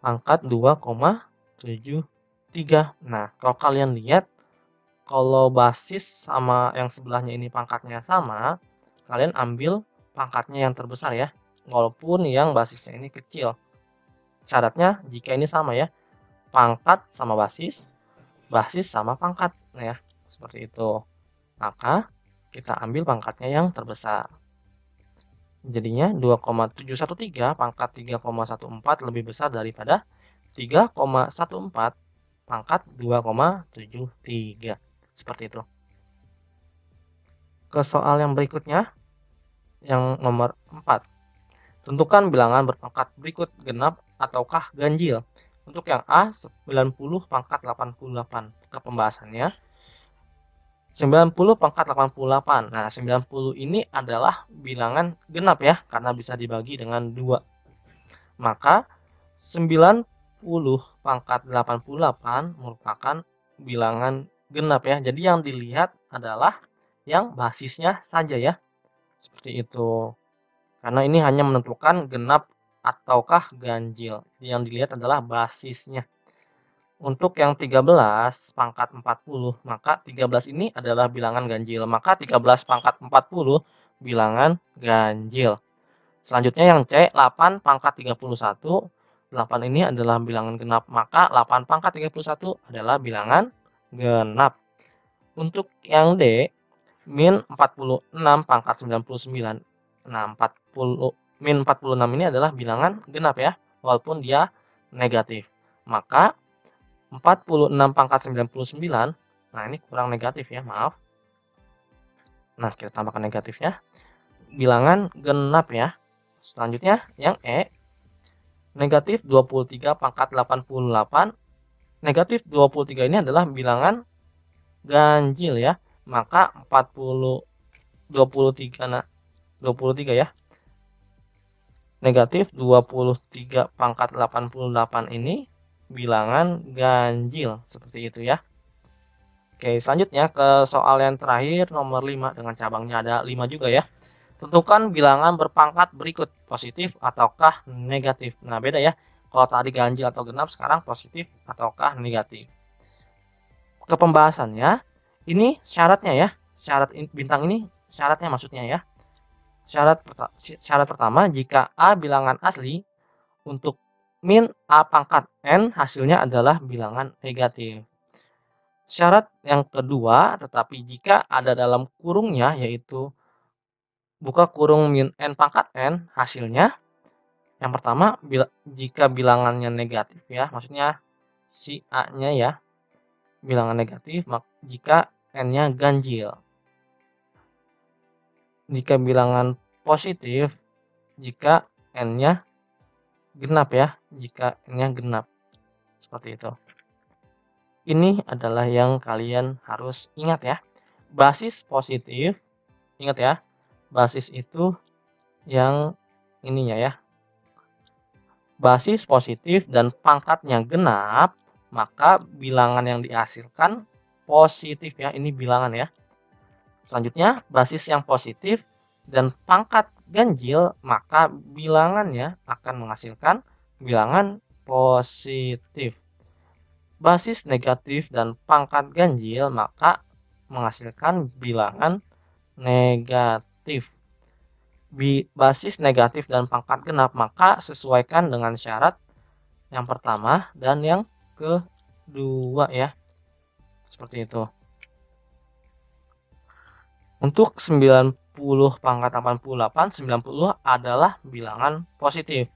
pangkat 2,73. Nah, kalau kalian lihat, kalau basis sama yang sebelahnya ini pangkatnya sama, kalian ambil pangkatnya yang terbesar ya, walaupun yang basisnya ini kecil. Syaratnya jika ini sama ya, pangkat sama basis, basis sama pangkat. Nah ya, seperti itu. Maka kita ambil pangkatnya yang terbesar. Jadinya 2,713 pangkat 3,14 lebih besar daripada 3,14 pangkat 2,73. Seperti itu. Ke soal yang berikutnya, yang nomor 4. Tentukan bilangan berpangkat berikut genap ataukah ganjil. Untuk yang A, 90 pangkat 88. Ke pembahasannya, 90 pangkat 88. Nah, 90 ini adalah bilangan genap ya, karena bisa dibagi dengan 2. Maka 90 pangkat 88 merupakan bilangan genap ya. Jadi yang dilihat adalah yang basisnya saja ya. Seperti itu. Karena ini hanya menentukan genap ataukah ganjil. Yang dilihat adalah basisnya. Untuk yang 13 pangkat 40, maka 13 ini adalah bilangan ganjil. Maka 13 pangkat 40 bilangan ganjil. Selanjutnya yang C, 8 pangkat 31. 8 ini adalah bilangan genap. Maka 8 pangkat 31 adalah bilangan genap. Untuk yang D, min 46 pangkat 99. Nah, 46 ini adalah bilangan genap ya, walaupun dia negatif. Maka 46 pangkat 99, nah ini kurang negatif ya, maaf. Nah, kita tambahkan negatifnya. Bilangan genap ya. Selanjutnya yang E, negatif 23 pangkat 88. Negatif 23 ini adalah bilangan ganjil ya. Maka 23 nah 23 ya. Negatif 23 pangkat 88 ini bilangan ganjil, seperti itu ya. Oke, selanjutnya ke soal yang terakhir nomor 5 dengan cabangnya ada 5 juga ya. Tentukan bilangan berpangkat berikut, positif ataukah negatif. Nah, beda ya. Kalau tadi ganjil atau genap, sekarang positif ataukah negatif. Ke pembahasannya, ini syaratnya ya. Syarat bintang ini syaratnya maksudnya ya. Syarat pertama, jika A bilangan asli, untuk min A pangkat N hasilnya adalah bilangan negatif. Syarat yang kedua, tetapi jika ada dalam kurungnya, yaitu buka kurung min N pangkat N, hasilnya yang pertama, jika bilangannya negatif ya, maksudnya si A-nya ya, bilangan negatif, jika N-nya ganjil. Jika bilangan positif, jika N-nya genap ya, jika N-nya genap. Seperti itu. Ini adalah yang kalian harus ingat ya. Basis positif, ingat ya, basis itu yang ininya ya. Basis positif dan pangkatnya genap, maka bilangan yang dihasilkan positif ya, ini bilangan ya. Selanjutnya, basis yang positif dan pangkat ganjil, maka bilangannya akan menghasilkan bilangan positif. Basis negatif dan pangkat ganjil, maka menghasilkan bilangan negatif. Basis negatif dan pangkat genap, maka sesuaikan dengan syarat yang pertama dan yang kedua ya. Seperti itu. Untuk 90 pangkat 88, 90 adalah bilangan positif.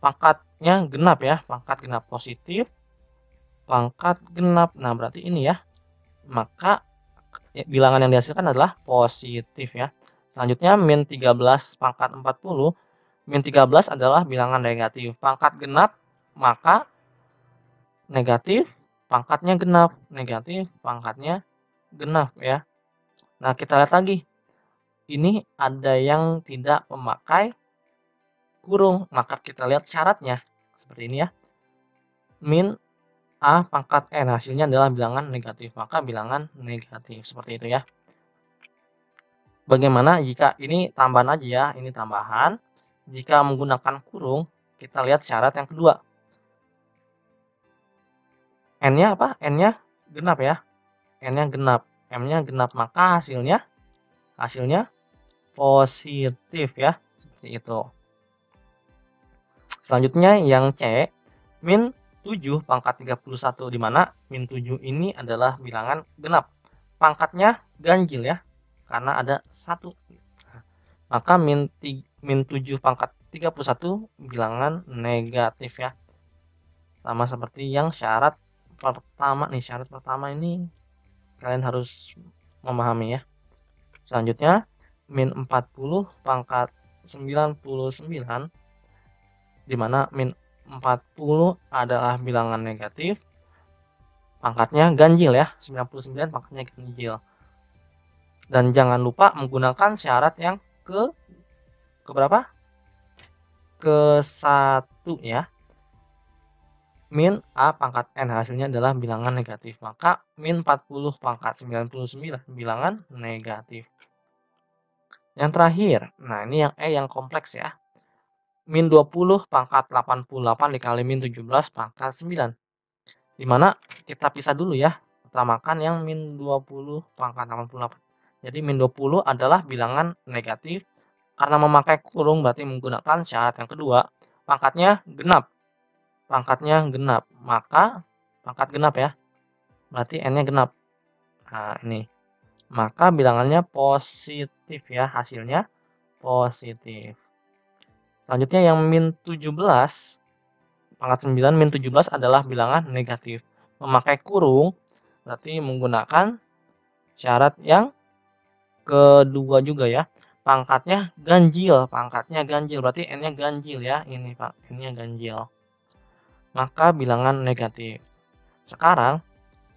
Pangkatnya genap ya, pangkat genap positif. Pangkat genap, nah berarti ini ya, maka bilangan yang dihasilkan adalah positif ya. Selanjutnya min 13 pangkat 40, min 13 adalah bilangan negatif. Pangkat genap, maka negatif, pangkatnya genap, negatif, pangkatnya genap ya. Nah, kita lihat lagi, ini ada yang tidak memakai kurung, maka kita lihat syaratnya seperti ini ya. Min A pangkat N, hasilnya adalah bilangan negatif, maka bilangan negatif, seperti itu ya. Bagaimana jika ini tambahan aja ya, ini tambahan. Jika menggunakan kurung, kita lihat syarat yang kedua. N-nya apa? N-nya genap ya. N-nya genap, M-nya genap, maka hasilnya positif ya, seperti itu. Selanjutnya yang C, min 7 pangkat 31, di mana min 7 ini adalah bilangan genap. Pangkatnya ganjil ya, karena ada 1. Maka min 7 pangkat 31 bilangan negatif ya. Sama seperti yang syarat pertama nih. Syarat pertama ini kalian harus memahami ya. Selanjutnya min 40 pangkat 99, di mana min 40 adalah bilangan negatif, pangkatnya ganjil ya, 99 pangkatnya ganjil. Dan jangan lupa menggunakan syarat yang ke berapa? Ke 1 ya. min A pangkat N hasilnya adalah bilangan negatif. Maka min 40 pangkat 99 bilangan negatif. Yang terakhir, nah ini yang E yang kompleks ya. Min 20 pangkat 88 dikali min 17 pangkat 9. Dimana kita pisah dulu ya. Utamakan yang min 20 pangkat 88. Jadi min 20 adalah bilangan negatif. Karena memakai kurung berarti menggunakan syarat yang kedua. Pangkatnya genap. Pangkatnya genap. Maka pangkat genap ya. Berarti N-nya genap. Nah ini. Maka bilangannya positif ya. Hasilnya positif. Selanjutnya yang min 17 pangkat 9 min 17 adalah bilangan negatif. Memakai kurung berarti menggunakan syarat yang kedua juga ya. Pangkatnya ganjil, berarti N-nya ganjil ya. Ini Pak, N-nya ganjil. Maka bilangan negatif. Sekarang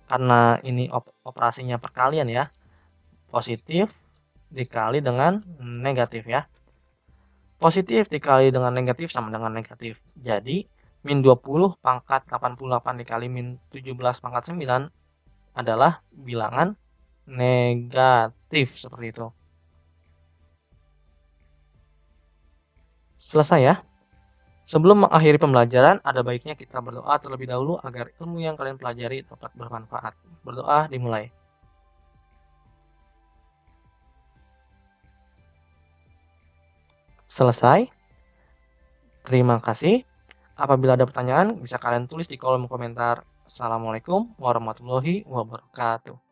karena ini operasinya perkalian ya. Positif dikali dengan negatif ya. Positif dikali dengan negatif sama dengan negatif. Jadi min 20 pangkat 88 dikali min 17 pangkat 9 adalah bilangan negatif seperti itu. Selesai ya. Sebelum mengakhiri pembelajaran, ada baiknya kita berdoa terlebih dahulu agar ilmu yang kalian pelajari dapat bermanfaat. Berdoa dimulai. Selesai. Terima kasih. Apabila ada pertanyaan, bisa kalian tulis di kolom komentar. Assalamualaikum warahmatullahi wabarakatuh.